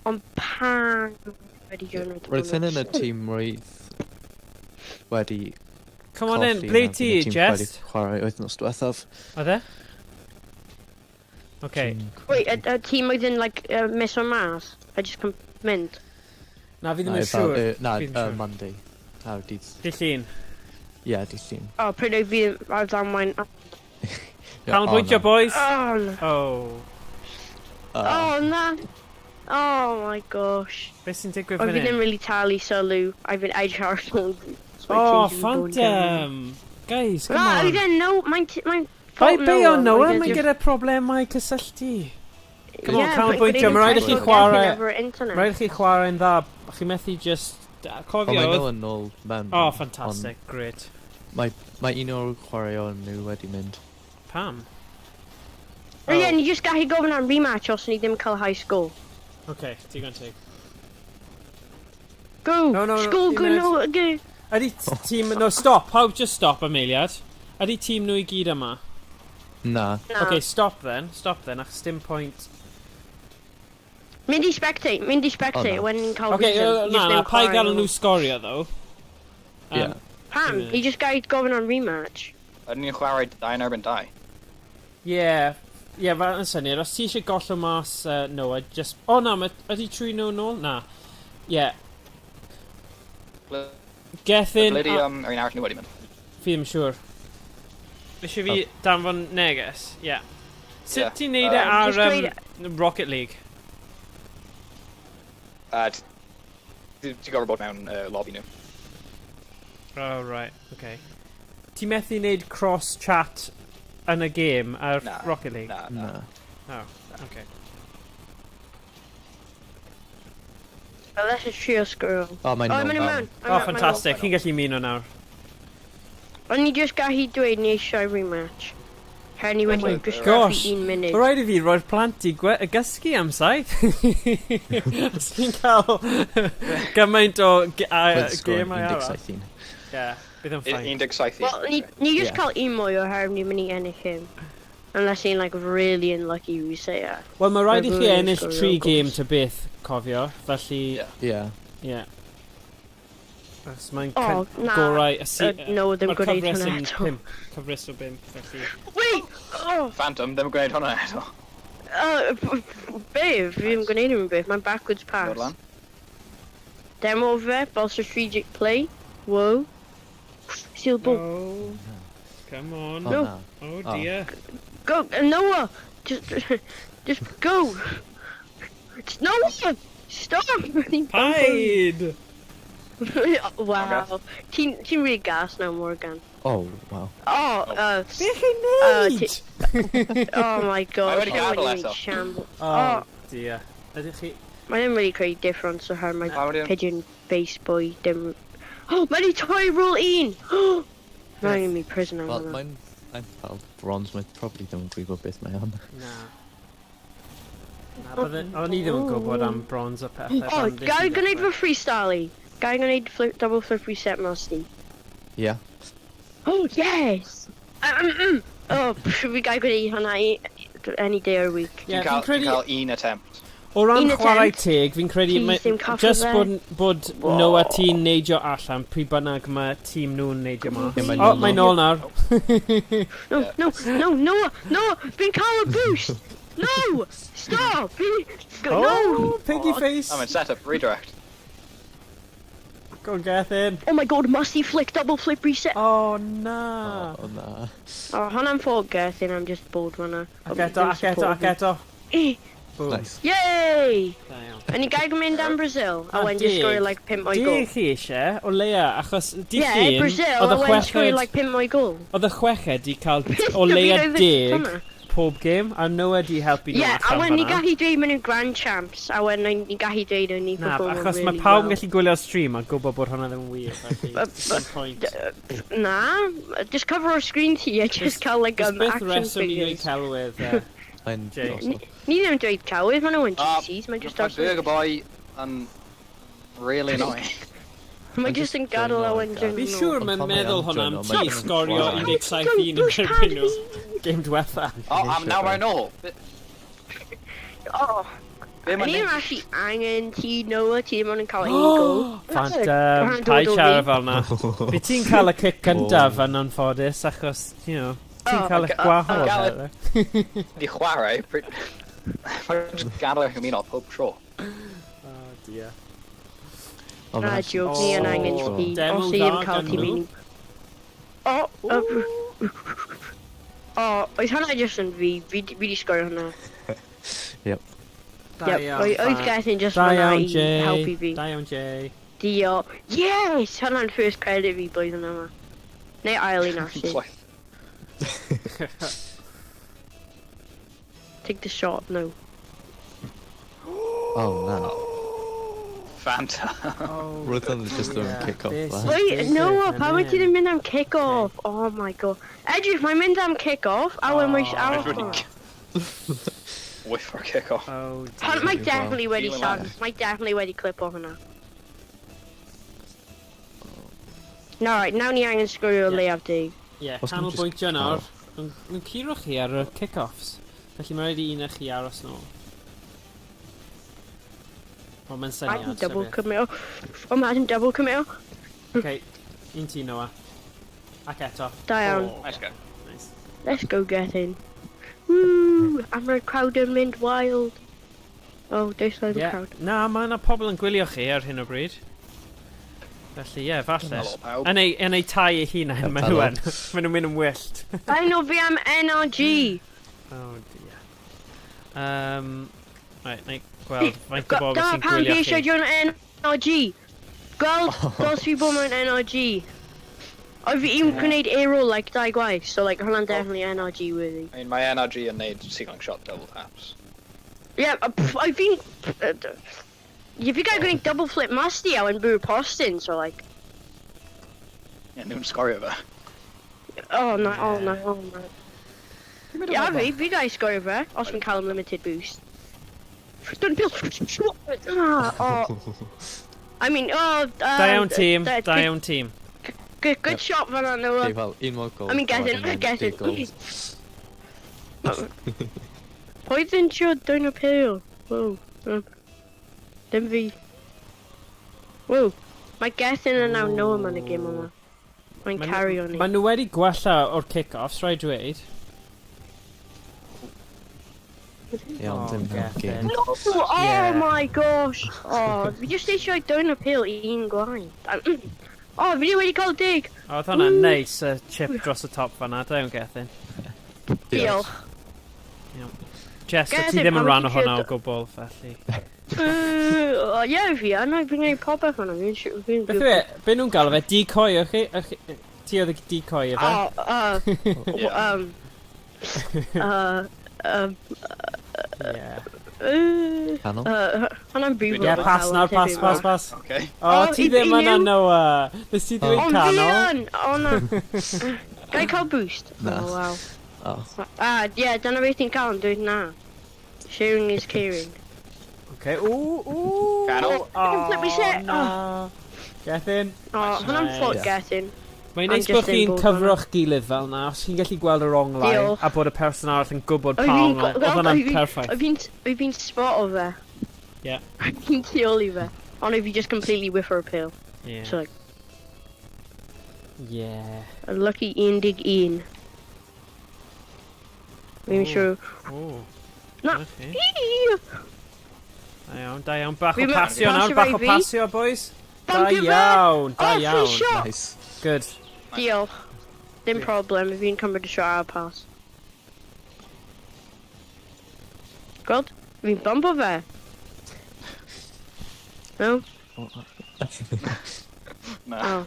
ond pan wedi join o'r Roedd hyn yn y tîm roedd wedi... Come on in, colli ble na, ti, bydd y tîm wedi Jess? chwarae wythnos diwethaf. Oedd e? Okay. Wait, y tîm oedd yn like mis o mas? I just can mynd. Na, fi ddim yn siŵr. Na, Fi ddim siŵr. Monday. Awr, dydd... Dydd Llun. Ie, dydd llun. Oh, pryd oedd fi ar ddamwain. Canolbwyntio, boys? Oh, no. Oh. Oh, na. Oh my gosh. Beth sy'n digwydd O, fan fi ddim hyn? really talu sylw. I've been edge hard on. Oh, Phantom! Guys, come Na, I on. don't know. Mae'n Bai o Noah, mae'n gyda problemau cysylltu. Come on, canolbwyntio, mae'n rhaid i chi chwarae... Mae'n rhaid i chi chwarae yn dda. Chi methu just... Cofio... Mae nhw yn ôl mewn. Oh, fantastic, great. Mae un o'r chwaraeon nhw wedi mynd. Pam? Ie, ni just gallu gofyn am rematch os ni ddim cael high score. OK, digon teg. Go! No, Score, go, no, go! Ydy tîm... No, stop. Pawb just stop, Ameliad. Ydy tîm nhw I gyd yma? Na. OK, stop then, achos dim point... Mynd I spectate, when ni'n cael OK, na, pa I gael nhw nhw. sgorio, though? Ie. Pam, ni just gael gofyn am rematch. Ydyn ni'n chwarae 2 yn erbyn 2? Ie, fel yn syniad. Os ti eisiau gollw mas Noah, just... O na, ydy trwy nhw nôl? Na. Ie. Gethin... Bledi yr un arall nhw wedi mynd. Fi ddim siŵr. Eisiau fi danfon neges? Ie. Sut Ie. ti'n neud e ar Rocket League? Ti'n gorfod bod mewn lobby nhw. Oh, right, OK. Ti'n methu neud cross-chat yn y game ar Rocket League? Na. Oh, OK. Well, let's just trio squirrel. O, mae'n Oh, nôl I'm in mewn. Oh, fantastic. Chi'n gallu muno nawr. Ond ni just gallu dweud ni eisiau rematch. Her ni wedi just gosh. gallu 1 munud. Mae rhaid I fi roi'r plant I gysgu am saith. Os chi'n cael gymaint o gemau arall. Ie, bydd yn ffain. 17. Well, ni just cael 1 mwy o her ni mynd I ennill him. Unless you're like really unlucky we say that. Wel, mae rhaid I chi Everyone ennill scorio 3 goals. game to byth, cofio. Felly, Ie. ie. Os mae'n Oh, na. gorau... No, ddim Mae'r gwneud cyfres hwnna yn eto. 5. Cyfres o 5, felly... Wait! Oh! Phantom, ddim yn gwneud hwnna eto. Bev, fi ddim gwneud him beth, mae'n backwards Dod pass. lan. Demo fe, ball strategic play. Whoa. Steal ball. Oh, come on. O, na. Oh dear. Go, Noah! Just go! Noah! Stop! Paid! Wow. Ti'n really gas now, Morgan. Oh, wow. Oh, Be chi'n neud? oh my god. Mae wedi gadael eto. Shambles. Oh dear. Ydych chi... Mae ddim really creu difference o her, mae Pa wedi- pigeon face boy dim... Oh, mae wedi torri rule 1! Mae'n mynd I prison am Wel, hwnna. mae'n fel bronze, mae'n probably ddim yn gwybod beth mae am. Na. O'n I ddim yn gwybod am bronze o pethau. Oh, gael gwneud fy freestyle I. Gael gwneud double flip reset mas di. Ie. Oh, yes! Oh, fi gael gwneud hwnna any day or week. Ie, Ti'n fi'n cael credu... 1 attempt. O ran Un chwarae attempt. teg, fi'n credu... Please, dim caffi Just fe. bod Noah ti'n neidio allan, pryd bynnag mae tîm nhw'n neidio mas. Ie, mae'n O, nôl mae'n nawr. nôl nawr. No, fi'n cael y boost! No! Stop! No! Oh, piggy face. I'm in setup, redirect. Go on, Gethin. Oh my god, musty flick, double flip reset. Oh, na. O, na. Oh, hwnna'n ffog Gerthin, I'm just bored hwnna. Ac eto. Boom. Nice. Yay! Da iawn. And you gael mynd am Brazil, a Ah, when just dig. score like 5 o'i Di gol. chi eisiau, o leia, achos di Yeah, chi'n... Brazil, Oedd a y when score chweched... like 5 o'i gol. Oedd y chweched di cael o leia dig pob game, a Noah di helpu nhw Yeah, a allan when ni fan'na. gallu dweud maen nhw'n grand champs, a when ni gallu dweud o'n ni Na, perform achos really mae pawb yn well. gallu gwylio'r stream a gwybod bod hwnna ddim yn wir. felly, some point. Na, just cover our screen ti, a just cael like Ys beth action reswm i figures. ddweud celwydd. Mae'n Jay. drosodd. Ni ddim dweud cawydd, maen nhw'n GCs, mae'n just Mae Burger Boy yn really annoying. Mae just yn gadael o yn Fi Fi siŵr Ond mae'n pan mae meddwl am hwnna am jono, ti mae'n sgorio chwarae. 17 yn erbyn nhw. Game diwetha. Oh, now we're nôl. Oh, Be ni mae'n ddim neud? actually angen ti, Noah, ti ddim ond yn cael un gol. Phantom, Dod pai o fi. siarad fel na. Fi ti'n cael y cic cyntaf yn anffodus, achos, you know, ti'n Oh, cael y ga- gwahodd. gael y- hefyd. Di chwarae, mae'n just gadael eich ymuno pob tro. Oh dear. O, Na, mae'n joke, ni yn angen Oh. ti. Demo Os ni ddim dda cael gan ti nhw. mynd. Oedd hwnna just yn fi di sgorio hwnna. Yep. Da Yep, iawn, oedd fine. Gethin just Da fanna iawn, i helpu Jay. fi. Da iawn, Jay. Yes! Hwnna'n first credit fi blwyddyn yma. Neu ail un actually. Take the shot, no. Oh no. Fanta. Oh, Rhythm just doing kick off this there. is Wait, no, different, pam innit? ti ddim mynd am kick-off? Oh my god. Edrych, mae'n mynd am kick-off, a wedyn mae'n Oh. siarad. Whiff or kick off. Oh, Pan dear. mae definitely wedi Feeling siarad. like- Mae definitely wedi clip o hwnna. No, right, nawn ni angen sgwrio Yeah. leiaf dig. Ie, Os nhw'n canolbwyntio just nawr. Yn curo chi ar y kick-offs. Felly mae rhaid i un o chi aros nôl. O, mae'n syniad. Imagine double commit. Imagine double commit. OK, un ti Noah. Ac eto. Da iawn. Oh, Nice go. nice. Let's go get in. Woo! I'm a crowd yn mynd wild. Oh, there's loads of Yeah. crowd. Na, mae yna pobl yn gwylio chi ar hyn o bryd. Felly, ie, falle. Helo pawb. Yn ei tai eu hunain, maen nhw yn. Maen nhw'n mynd yn wyllt. I know fi am NRG. Oh dear. Right, na i gweld faint o bobl Da sy'n pan fi gwylio eisiau chi. join NRG. Gweld, dos fi bod mewn NRG. Oedd fi un gwneud aero like dau gwaith, so like hwnna'n definitely NRG worthy. I mean, my NRG yn neud sealing shot double taps. Yeah, I've been... If you guys gwneud double flip musty a yn bwyd postin, so like... Yeah, nhw'n sgorio fe. Oh no, oh no, oh no. Yeah, fi guys sgorio fe, os fi'n cael unlimited boost. Don't build... Oh. I mean, oh... Da iawn tîm, da iawn tîm. Good shot fan'na, Noah. Okay, fel, un mor gol. I mean, get in. Pwy ddyn siwr dyn y pil? Wow. Dim fi. Wow. Mae gethin yn naw Noah man y gym yma. Mae'n carry on i. Maen nhw wedi gwella o'r kick-offs, rhaid dweud. Ie, ond dim Gethin. game. No! Oh Yeah. my gosh! Oh, fi just eisiau dyn y pil i un gwaith. Oh, fi wedi cael dig! O, oedd hwnna'n neis, y chip dros y top fan'na, da iawn Gethin. Diolch. Jess, o ti Gethin, ddim yn pam rhan o wyt ti hwnna o isio gwbl, felly. Ie, fi yna, fi'n gwneud popeth hwnna. Beth yw e, be nhw'n galw fe, decoy, o chi? Ti oedd y decoy efo? Oh, Ie. Canol? hwnna'n brifo. Ie, pas nawr, pas. Okay. O, ti ddim yna, Noah. Nes ti ddweud Ond fi canol? yn! O na. Gai cael boost? Na. Oh, wow. Oh. Yeah, dyna beth ti'n cael yn dweud na. Sharing is caring. Okay, ooh. Canol. Let me say- na. Gethin. Hwnna'n Nice. ffod getting. Mae'n I'm neis just bod chi'n in cyfro'ch gilydd fel na, os chi'n gallu gweld y wrong line, Diolch. a bod y person arall yn gwybod Oedd pa fi'n- ongl, oedd hwnna'n perffaith. Oedd fi'n spot o fe. Ie. Oedd fi'n lleoli fe. Ond oedd fi just completely whiffer a pill. Yeah. So like, Yeah. a lucky 1-1. Fi'n Ooh. siŵr. Oh. Na. Okay. Eeeeee! Da iawn. Bach o Fi'n pasio pasio nawr, bach o rai fi. pasio, boys. Da Bumpio fe! iawn, da Oh, free iawn. shot! Nice. Good. Diolch. Dim problem, fi'n cymryd y shot ar pas. Gweld? Fi'n bump o fe. No? Na. Oh.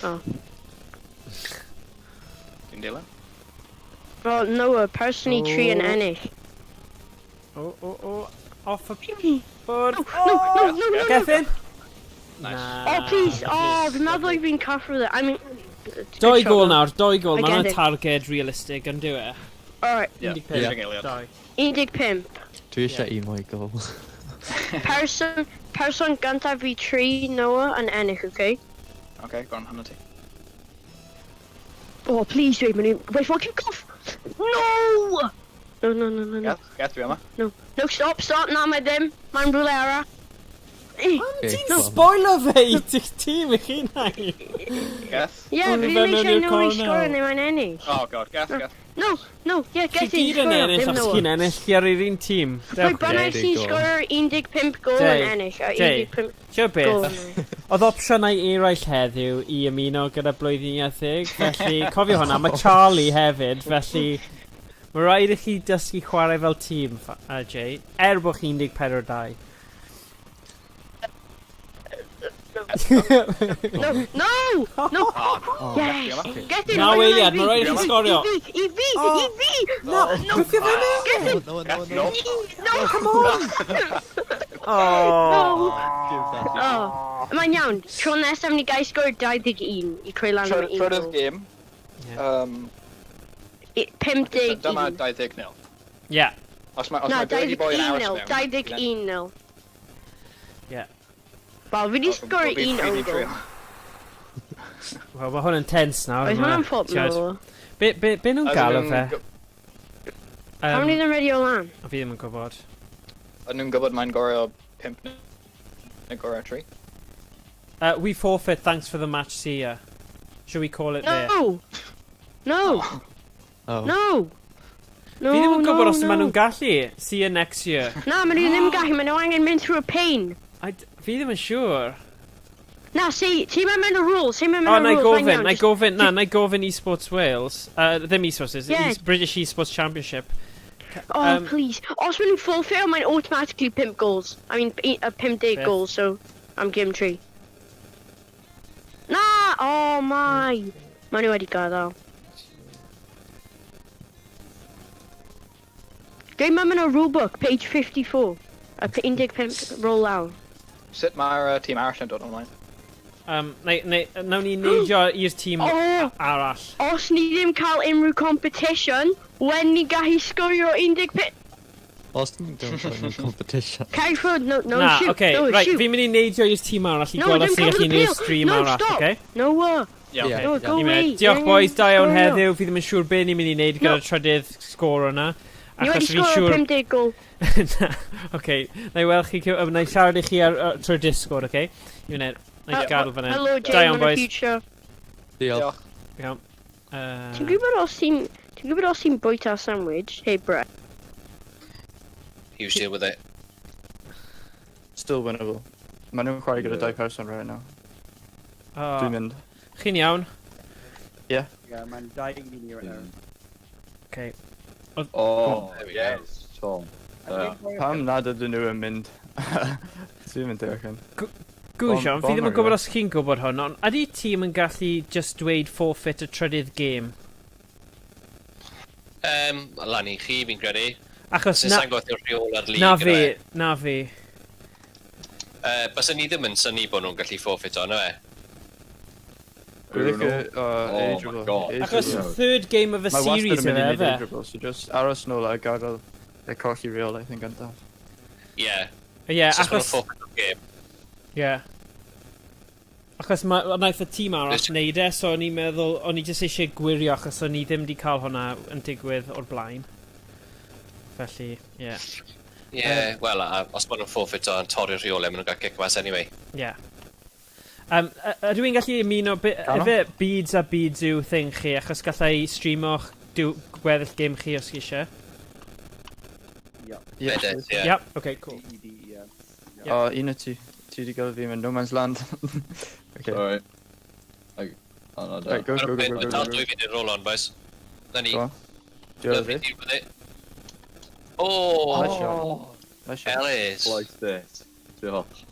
Oh. Dwi'n dilyn. Oh, no, a person i tri yn ennill. Oh. Off y No, board. no. Gethin? Nice. Oh, please. Oh, fi'n meddwl fi'n caffro dde. I mean... Doi gol nawr, doi gol. I Mae'n get it. targed realistig yn dyw e. Alright, Yeah. 15. Dwi'n eiliad. Doi. 15. Dwi eisiau un mwy gol. Person gyntaf fi tri Noah yn ennill, okay? Okay, go on, hynny ti. Oh, please, wait, wait, fucking cough! No! No. Geth fi yma. No, stop, na mae ddim. Mae'n rhywle arall. Ti'n spoiler fe i ti'ch tîm eich hunain. Geth. Yeah, Only fi Ben ddim on eisiau your nhw i corner. sgoro neu mae'n ennill. Oh god, Geth. No, yeah, Chi get in, gyd yn sgoro, ennill ddim os Noah. chi'n ennill chi ar yr un tîm. Rwy'n bynnag Deg sy'n gol. sgoro 15 gol Jay, yn ennill, a Jay. 15 Tio gol beth, yn ennill. oedd opsiynau eraill heddiw i ymuno gyda blwyddiniaethig, felly cofio hwnna, mae Charlie hefyd, felly mae rhaid i chi dysgu chwarae fel tîm, Jay, bod chi'n 14-2. No! No! No! Yes! Get in! Na Eiliad, mae rhaid i chi sgorio. I fi! No! No! Get in! No! Come on! Oh! Mae'n iawn. Tro nesaf ni gael sgwr 21 I creu lan am un Trydydd gol. game. 50 Dyma 20-0. Ie. Os mae Na, Dirty Boy yn aros 21-0. mewn. 21-0. Ie. Wel, fi di sgwr un own gol. Wel, mae hwn yn tense nawr. Oedd hwnna'n ffop nhw. Be nhw'n gael o fe? Pam ni ddim ready o lan? A fi ddim yn gwybod. Ydyn nhw'n gwybod mae'n Gorau 5 neu Gorau 3? We forfeit, thanks for the match, see ya. Should we call it there? No! No! Oh. No! No, Fi ddim yn gwybod os no. maen nhw'n gallu. See you next year. Na, maen nhw ddim gallu, maen nhw angen mynd through a pain. Fi ddim yn siŵr. Na, ti mae'n mynd o rules, ti mae'n O, mynd o rules. na i gofyn eSports Wales. Ddim eSports, Yeah. British eSports Championship. Oh, please. Os maen nhw'n fulfill, mae'n automatically 5 goals. I mean, 50 goals, so I'm giving 3. Na! Oh, my. Maen nhw wedi gadael. Dwi'n mynd o rulebook, page 54. A 15 roll lawr. Sut mae'r tîm arall yn dod ymlaen? Nawn ni neidio i'r tîm arall. Os ni ddim cael unrhyw competition, wen ni gallu sgorio 15... Os ni'n dwi'n competition. Carry forward, no, Na, shoot, okay, no, right, shoot. fi'n mynd i neidio i'r tîm arall I No, gweld os don't ydych cover chi'n the i'r pale. stream No, arall, stop. okay? No, Yeah. no, go away. Diolch boys, da iawn No, no. heddiw, fi ddim yn siŵr be ni'n mynd i wneud gyda'r trydydd sgôr yna. Ni wedi sgorio 50 goal. Okay, na i weld chi, na i siarad I chi ar trwy'r Discord, okay? I wneud, na i gadw fan hyn. Hello, Da Jane, iawn on the boys. future. Diolch. Iawn. Ti'n gwybod os ti'n bwyta sandwich? Hey, Brett. Huge deal with it. Still winnable. Maen nhw'n chwarae gyda 2 person right now. Dwi'n mynd. Chi'n iawn? Yeah, man, dying in here right now. Okay. Oh, There we yes, Tom. Pam nad ydyn nhw yn mynd. Dwi'n mynd derchen. Gwsian, fi ddim yn Bomber, gwybod ie. os chi'n gwybod hwn, ond ydy tîm yn gallu just dweud forfeit y trydydd game? Lan I chi, fi'n credu. Achos Sa'n gweithio'r rheol ar lig. na fi. Bys ni ddim yn syni bod nhw'n gallu forfeit o'n e? my God. Achos third game of a series yn yna, fe? ageable, so just aros nôl a gadael y colli reol, I think, gyntaf. Ie. Ie, Just bod nhw'n achos... forfeit o'r game. Ie. Achos wnaeth y tîm arall wneud e, so o'n i'n meddwl, o'n i jyst eisiau gwirio achos o'n i ddim wedi cael hwnna yn digwydd o'r blaen. Felly, ie. Ie, wel, os bod nhw'n forfeit o'n torri'r rheol, maen nhw'n gael kick mas anyway. Ie. Ydw i'n gallu ymuno, efe beads a beads yw thing chi, achos gallai streamo'ch gweddill game chi os chi eisiau? Edit, ie. Yep, okay, cool. Yeah. O, un o ti. Ti wedi gael fi mewn no man's land. Okay. Alright. Oh, no, Right, go. Tal dwy fynd i'r roll on, boys. Na ni. Go on. Diolch Lovely fi. deal with it. Oh! Nice shot. Nice shot. Ellis. Like this. Diolch.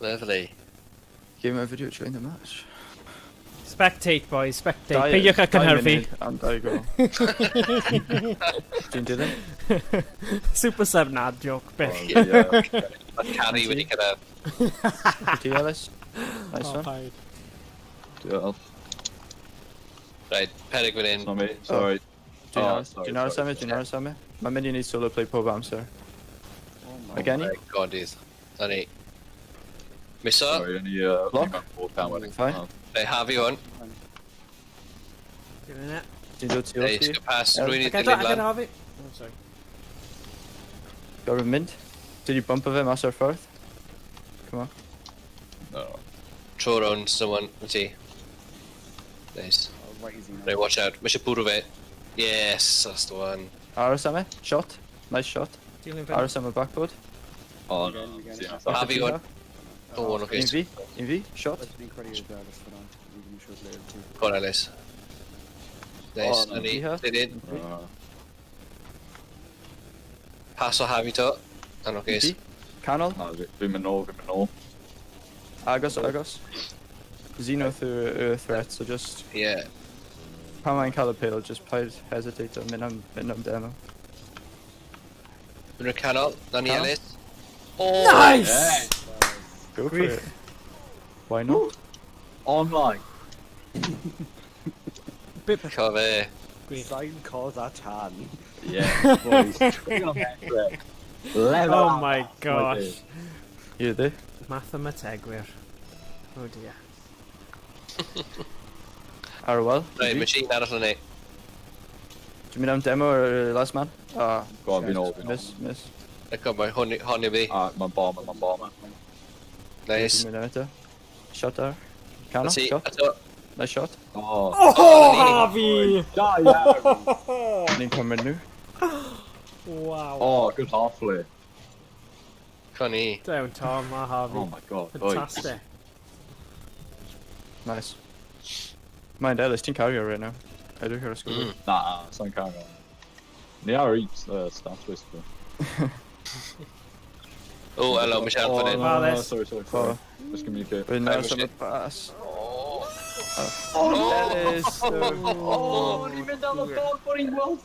Lovely. Game over video during the match. Spectate, boys, spectate. Peidiwch â cynhyrfu. Am 2 gol. Dwi'n dilyn. Super sub nad, joke, beth. Mae Carrie wedi cyrraedd. Ti, Ellis. Nice one. Diolch. Right, Perig fan hyn. Tommy, sorry. Dwi'n aros am e? Mae'n mynd I neud solo play pob amser. Mae gen I? God, dydd. Da ni. Miso? Sorry, only Block? Fine. Neu hafi hwn. Dwi'n dod ti Neu o ti. sgw pas rwy'n i Gada ddilyn lan. hafi. Oh, sorry. Gorau mynd. Did you bump of fe mas o'r ffordd? Come on. No. Throw around someone, wyt ti. Nice. Right easy now. Right, watch out. Mae eisiau bwrw fe. Yes, that's the one. Aros am e? Shot. Nice shot. Dilyn fe. Aros am y backboard. Oh, no. Again. Hafi hwn. O, one Un okay. fi. Shot. That's been credit as well, that's for now. Even short later too. Go on, Ellis. Nice, Oh, na ni. no. Dydyn. Uh, Pas o hafi to. Yn oce. Fi. Canol. Fi'n mynd nôl. Agos. Xeno through threat, so just... Yeah. Pan mae'n cael y pil, just paid hesitate o mynd am demo. Yn y canol, na ni Canol? Ellis. Nice! Go for Gwych. it. Why not? Online. Co fe. Sign cause a tan. Yeah, boys. Oh my gosh. You do? Mathemategwyr. Oh dear. Arwell? Right, machine arall yn ei. Dwi'n mynd am demo or last man? Ah, Go on, fi'n ôl. miss. Come on, hwn i fi. Mae'n bomber. Nice. Dwi'n mynd am eto. Shot ar. Canol, See, go. Nice shot. Oh, Oh, Harvey! da iawn. Ni'n cymryd nhw. Wow. Oh, good half play. Con i. Down Tom a Harvey. Oh my god, boys. Fantastic. Nice. Mind Ellis, ti'n cario right now. I do hear a score. Nah, sa'n cael go. Ni ar each stats whisper. Oh, hello, Michelle, fan hyn. Alice. Sorry. Oh. Just give me a kick. Rwy'n Right, nas am y shit. pass. Oh, Ellis! Oh, ni'n mynd am y ball for i'n gweld.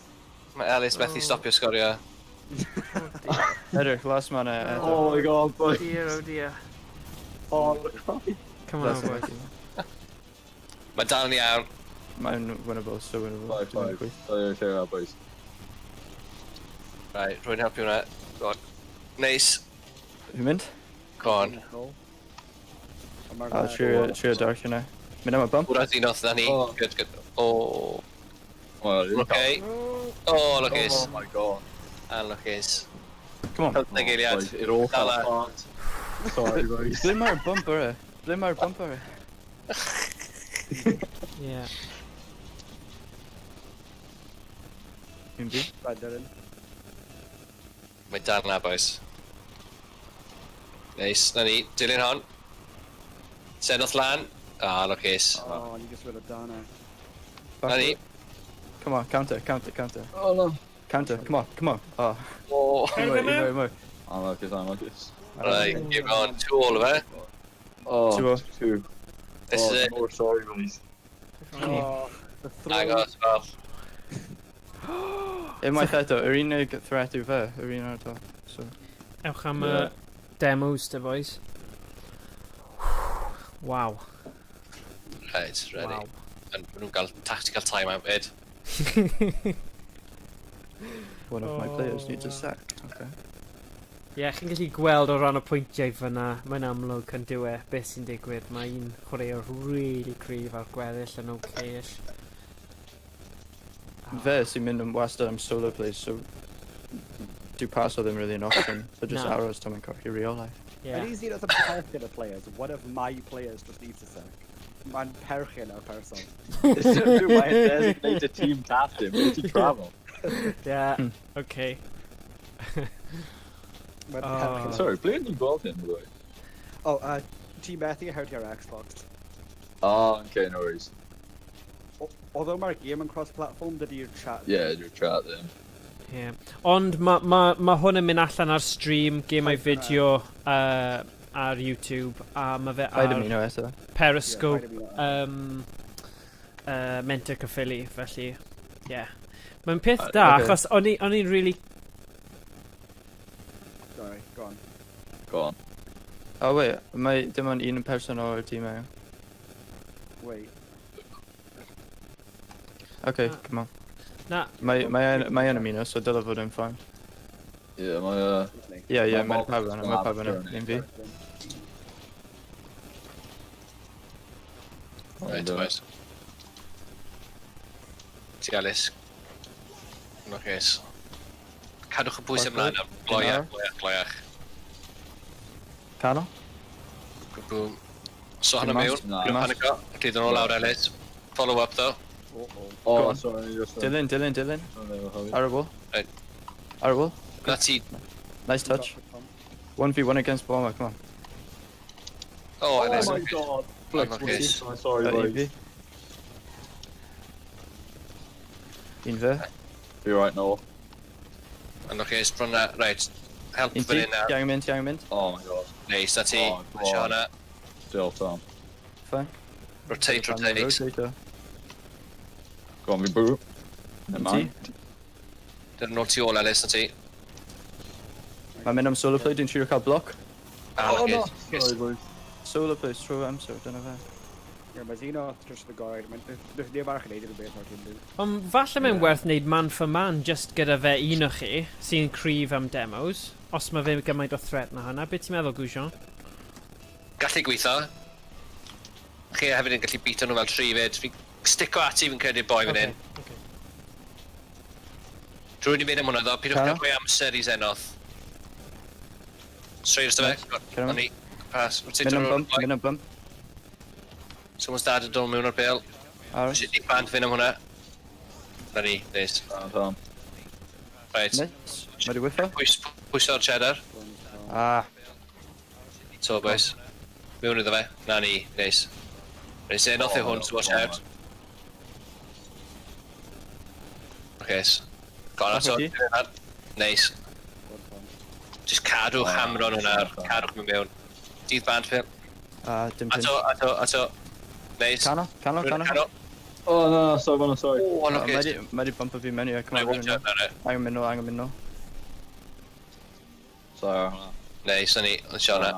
Mae Ellis methu stopio sgorio. Header, last man. Oh my god, boys. Oh dear. Oh, god. Come on, boys. Mae dal yn iawn. Mae'n winnable, so winnable. Dwi'n mynd 5-5. chwith. Oh, yeah, boys. Right, rwy'n helpu hwnna. Go on. Nice. Dwi'n mynd? Go on. Trio dark yna. Mynd am y bump? Wrach un oth na ni. Oh. Good. Oh. Well, Okay. Oh, lwcus. Oh my god. And lwcus. Come on. Pyltau geiliad. Boys, it all fell Dala. apart. Sorry, boys. Ble mae'r bumper e? Ble mae'r bumper e? Yeah. Dwi'n fi? Mae dal na, boys. Nice. Na ni. Dilyn hon. Senodd lan. Ah, lwcus. Oh, you just rid of Dana. Na ni. Come on, counter. Oh no. Counter, come on. Oh. Oh. More. I'm Lucas. Right, give on 2 all of it. Oh, 2-0. 2. This is it. Oh, sorry, boys. Oh, the Hang throw. on, well. Unwaith eto, yr unig threat yw fe, yr un ar to. So. Ewch am y Yeah. demos, dy boys. Wow. Right, ready. Wow. And maen nhw'n cael tactical time out bid. One of my players needs a sack. Okay. Ie, chi'n gallu gweld o ran y pwyntiau fyna, mae'n amlwg yn diwe beth sy'n digwydd. Mae un chwaraewr really cryf ar gweddill yn okay-ish. Fe sy'n mynd yn wastad am solo plays, so do pass o ddim really an option. So just No. arrows to mae'n corchi reolau. Yeah. And easy doesn't perchen the players. One of my players just needs a sack. Man perchen our person. Do my designated team captain. Where did he travel? Yeah, okay. Man Oh. perchen. Sorry, play new ball team, by the way. Oh, Team Matthew, how to your Xbox? Oh, okay, no worries. Although my game and cross-platform, did you chat? Yeah, your chat then. Yeah. Ond ma hwn yn mynd allan ar stream, gemau fideo ar YouTube, a ma fe Paid ar ymuno eto. Periscope, Yeah, paid Menter Cyffili, felly, yeah. Mae'n peth Okay. da, achos o'n i'n really... Sorry, go on. Go on. Oh wait, mae dim ond un person o'r tîm e. Wait. Okay, Ah. come on. Na, Mae yn ymuno, so dyle fod yn fine. Yeah, my Yeah, My mae'n pawb yna, mae pawb yna. Un fi. Right, boys. Ti Alice. Lwcus. Cadwch y pwys ymlaen am gloiach. Canol? Boom. So hwnna Dim miwn. mas. Nah. Dwi'n panico. Glid yn ôl lawr Ellis. Follow up though. Oh, Go on. sorry, you're sorry. Dylan. Oh, no, how are you? Arable. Right. Arable. Na ti. Nice touch. 1v1 against Bomber, come on. Oh, Oh Ellis. my god. Flex, Lucas. I'm sorry, Un boys. fi. Un fe. Be right now. Yn lwcus, bron na, right. help fan hyn nawr. Ti angen mynd. Oh my god. Neis, na ti. Oh, go on. Sianna. Still Tom. Fine. Rotate. Rotate. Go on, me boo. Never mind. Dyn nhw'n tu ôl Elis, na ti. Mae'n mynd am solo play, dwi'n trio cael bloc. Oh no! Sorry, boys. Solo play, throw am, so dyna fe. Ie, mae Zeno dros y Gorau. Dwi'n barach yn neud i'r beth o'r cyn. Ond falle mae'n werth wneud man for man just gyda fe un o chi sy'n cryf am demos. Os mae fe gymaint o threat na hwnna. Be ti'n meddwl, Gwsion? Gallu gweithio. Chi hefyd yn gallu beatio nhw fel 3 fyd. Fi'n stico ati fi'n credu'r boi fan hyn. Drwy'n i mynd am hwnna ddo. Pidwch gael fwy amser i Zenoth. Straight as the fe. On ni. Pass. Mynd am bump. Someone's dad yn dod mewn o'r pêl. Sut ni band fynd am hwnna. Na ni, neis. Tom. Right. Nice. Mae di whiffo. Pwyso'r cheddar. So boys. Mewn iddo fe. Na ni, neis. Rhaid Zenoth yw hwn, so watch out. Okay. Gone ato. Neis. Just cadw hamro nhw nawr. Cadwch nhw mewn. Dydd band ffil. Dim pin. Ato. Neis. Cano. Oh no, sorry. Oh, look at Mae di bump o fi mewn i. Angen mynd nôl. Sorry. Neis, na ni. Yn Sianna.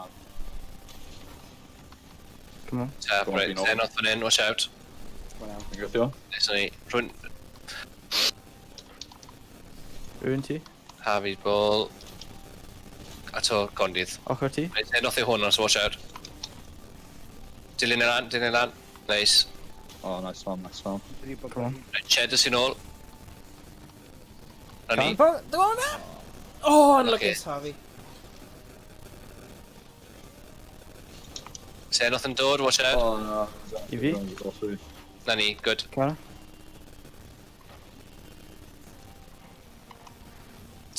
Come on. Tap, right. Zenoth fan hyn, watch out. Yn gweithio? Neis, na ni. Rwy'n Rwy'n ti. Hafi's ball. Ato, gondydd. Ochr ti. Zenoth yw hwn, so watch out. Dilyn y lan. Neis. Oh, nice one. Come on. Cheddar sy'n ôl. Na ni. Oh, unlucky, Harvey. Zenoth yn dod, watch out. Oh no. I fi. Na ni, good. Cano.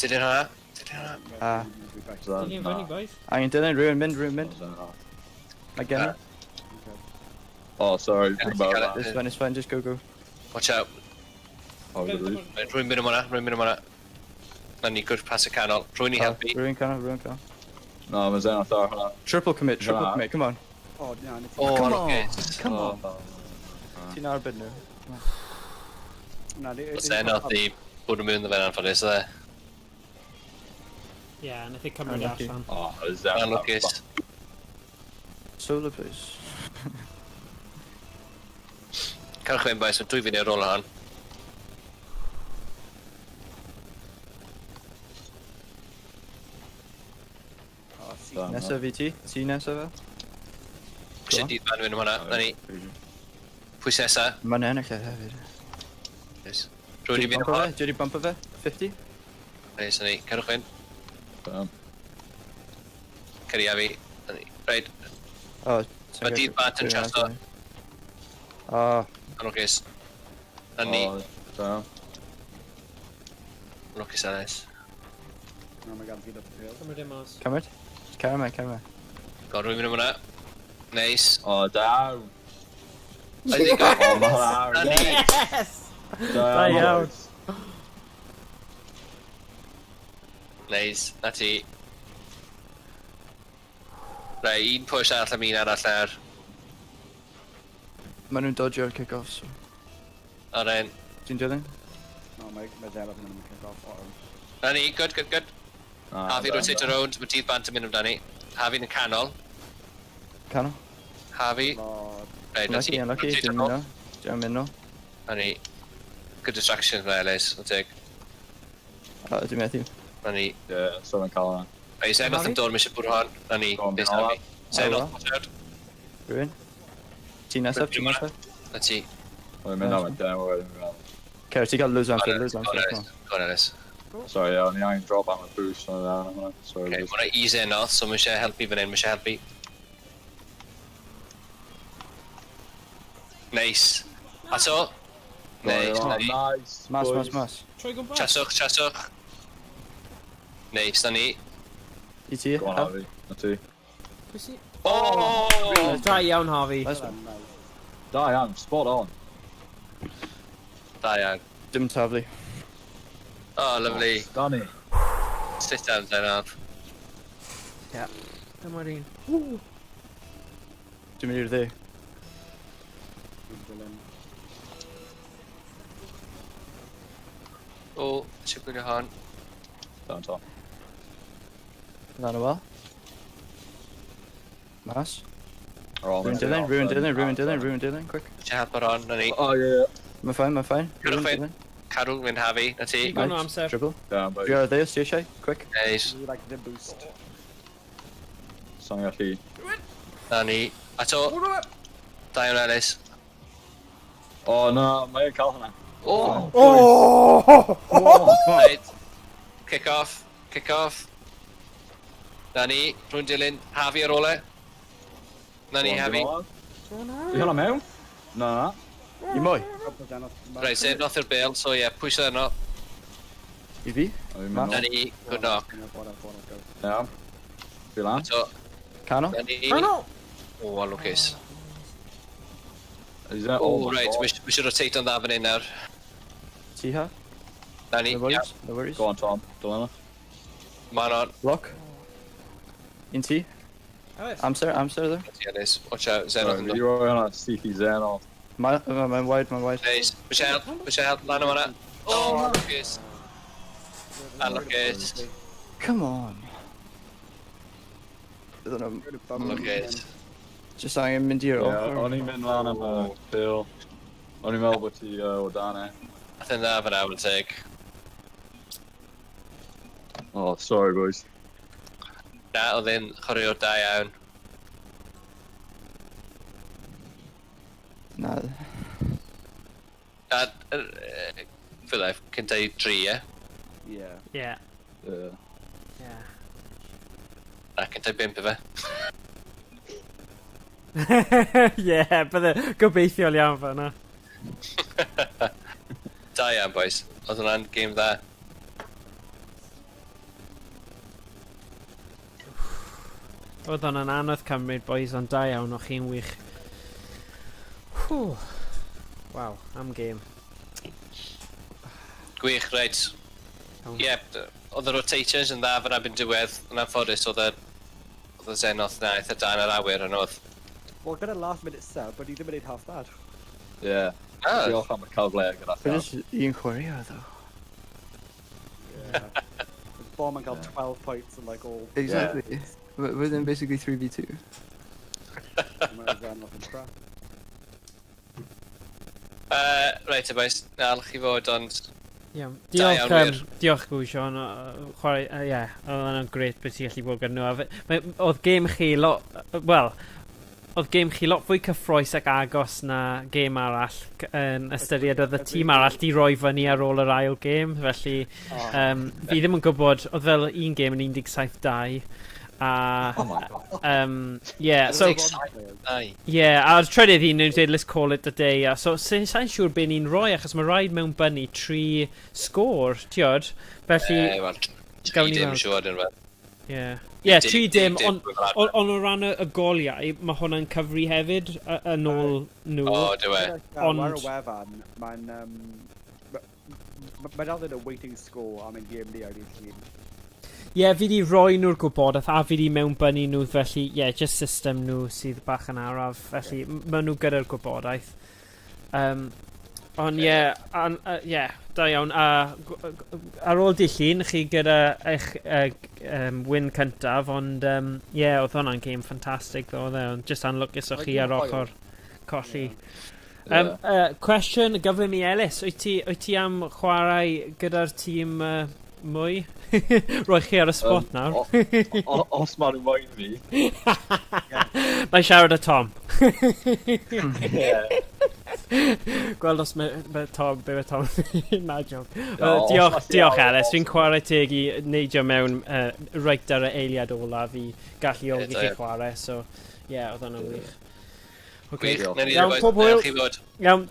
Dilyn hwnna. Dilyn fyny, boys. Angen dilyn, rwy'n mynd. Mae gen i. Oh, sorry. It's fine, just go. Watch out. Oh, really? Rwy'n mynd am hwnna. Na ni, good pass y canol. Rwy'n i helpu. Rwy'n cano. No, mae Zenoth ar hwnna. Triple commit, come on. Oh, na, Come okay. Come on. Ti'n arbed nhw. Zenoth i bod yn mynd yn fe'n anffodus, e? Ie, nath i cymryd allan. Oh, Zenoth. Anlwcus. Solo please. Carwch fe'n boes, mae 2 funud ar ôl hon. Nesa fi ti? Ti nesa fe? Pwysau dydd fan fynd am hwnna, na ni. Pwys nesa. Mae'n ennill hefyd. Yes. Rwy'n i fynd am hwn. Dwi wedi bumpo fe? 50? Neis, na ni. Carwch fe'n. Ceri a fi. Na ni. Rhaid. Mae dydd bant yn chasto. Anlwcus. Na ni. Anlwcus Elis. Cymryd e mas. Cymryd? Cymryd. God, rwy'n mynd am hwnna. Neis. Oh, down. I think I... Oh, mae hwnna. Na ni. Yes! Da iawn. Neis, na ti. Rai, un push arall am un arall ar. Maen nhw'n dodgio'r kick-offs. O'r un. Ti'n dilyn? No, mae Zenoth yn mynd yn kick-off. Na ni, good. Hafi rotate around, mae dydd bant yn mynd amdani. Hafi'n y canol. Cano? Hafi. Right, na ti. Unlucky, Rotate dwi'n around. mynd nhw. Na ni. Good distraction for Elis, I'll take. Dwi'n methu. Na ni. Yeah, someone cael hwnna. Right, Zenoth yn dod, mysio bwrw hon. Na ni, Go on, beth Hafi. Hafi. Zenoth, watch out. Rwy'n? Ti'n nesaf? Na ti. Mae'n mynd am y demo wedyn. Cer, ti'n cael lose Go amser, on, Elis. Sorry, o'n i angen drop am y boost o'n hwnna. Sorry. Okay, mwna i Zenoth, so mysio helpu fan hyn, mysio helpu. Nice. Ato. Nice, na ni. Nice. Mas. Troi gwmpas. Chaswch. Nice, na ni. I ti? Go on, Harvey. Na ti. Pwysi? Oh! Da iawn, Harvey. Da iawn, spot on. Da iawn. Dim taflu. Oh, lovely. Stunning. Sit down, Zenoth. Ie. Dyma'r un. Dwi'n mynd i'r dde. O, eisiau gwylio hon. Down top. Lan o wel. Mas. Oh, Ruin Dylan, quick. Eisiau help ar hon, na ni. Oh, yeah. Mae'n fine. Cadw'n Ruin ffein. Dylan. Cadw, mynd hafi, na ti. Digon o amser. Dribble. Down, boys. Dwi ar y dde, os ti eisiau, quick. Neis. You like the boost. Song allu. Na ni. A to. Da iawn, Ellis. Oh, no, mae'n cael hwnna. Right. Kick off. Na ni, rwy'n dilyn, hafi ar ole. Na ni, hafi. I hwnna mewn? Na. I mwy? Right, sef noth i'r bel, so ie, pwysau yno. I fi? Na ni, good knock. Iawn. Fi lan. So, Cano? na ni. O, lwcus. Is that O, all? right, we should rotate on that fan hyn nawr. Ti ha? Na ni, No ia. worries, no worries. Go on, Tom. Dylan. Man on. Lock. Un ti? Amser there. Ellis, watch out, Zen on the You're on a Stevie Zen off. Mae'n wide. Nice. Wish I help, lan o hwnna. O, lwcus. A lwcus. Come on. Ydyn nhw Lwcus. just angen mynd i'r Ie, ochr. o'n i'n mynd lan am y Bill. O'n i'n meddwl bod ti o dan e. Nath yn dda fan awr yn teg. Oh, sorry boys. Na, oedd e'n chwaraewr da iawn. Na. A, fyddai, cynta i 3, ie? Yeah. Ie. Ie. Ie. Na, cynta i 5 fe. Ie, bydde gobeithiol iawn fe yna. Da iawn, boys. Oedd hwnna'n game dda. Oedd hwnna'n anodd cymryd, boys, ond da iawn, o'ch chi'n wych. Waw, am game. Gwych, reit. Ie, oedd y rotations yn dda fan abyn diwedd. Yn anffodus, oedd y Zenoth na eitha dan yr awyr yn oedd. Well, gyda last minute sub, but he ddim yn neud half bad. Ie. Diolch am y cyfle gyda Fe jyst un chwarae ddo. Yeah. The bomb and got 12 points and like all. Exactly. Within basically 3v2. Reit, boys. Na, allwch chi fod, ond... Iawn. Da iawn, wir. Diolch gwy, Sean. Chwarae, ie, oedd hwnna'n gret beth i allu bod gyda nhw. Oedd game chi lot... Wel, oedd game chi lot fwy cyffroes ac agos na game arall yn ystyried oedd y tîm arall di roi fyny ar ôl yr ail game, felly fi ddim yn gwybod, oedd fel un game yn 17-2 a a'r trydydd un yn dweud let's call it a day so sa'n siŵr be ni'n roi achos mae rhaid mewn bynnu 3 sgôr, tiod, felly Wel, 3 dim siwr yn fe. Ie, 3 dim, ond o ran y goliau, mae hwnna'n cyfri hefyd yn ôl nhw. O, dywe. Ond... Ar y wefan, mae'n... Mae'n dal yn y waiting score am ein game ni ar un llun. Ie, fi di roi nhw'r gwybodaeth a fi di mewnbynnu nhw, felly, just system nhw sydd bach yn araf, felly, maen nhw gyda'r gwybodaeth. Ond da iawn. Ar ôl dillun, chi gyda eich win cyntaf, ond oedd hwnna'n game ffantastig ddo, ond just anlwcus o chi ar ochr colli. Cwestiwn, gyflym i Ellis, wyt ti am chwarae gyda'r tîm mwy? Roi chi ar y spot nawr. Os ma'n ymwneud fi. Na i siarad â Tom. Gweld os mae Tom, be mae Tom. Na, joc. Diolch Ellis, fi'n chwarae teg i neidio mewn reit ar y eiliad ola fi galluogi chi chwarae, so oedd hwnna'n wych. Gwych, Iawn, pob hwyl. Iawn,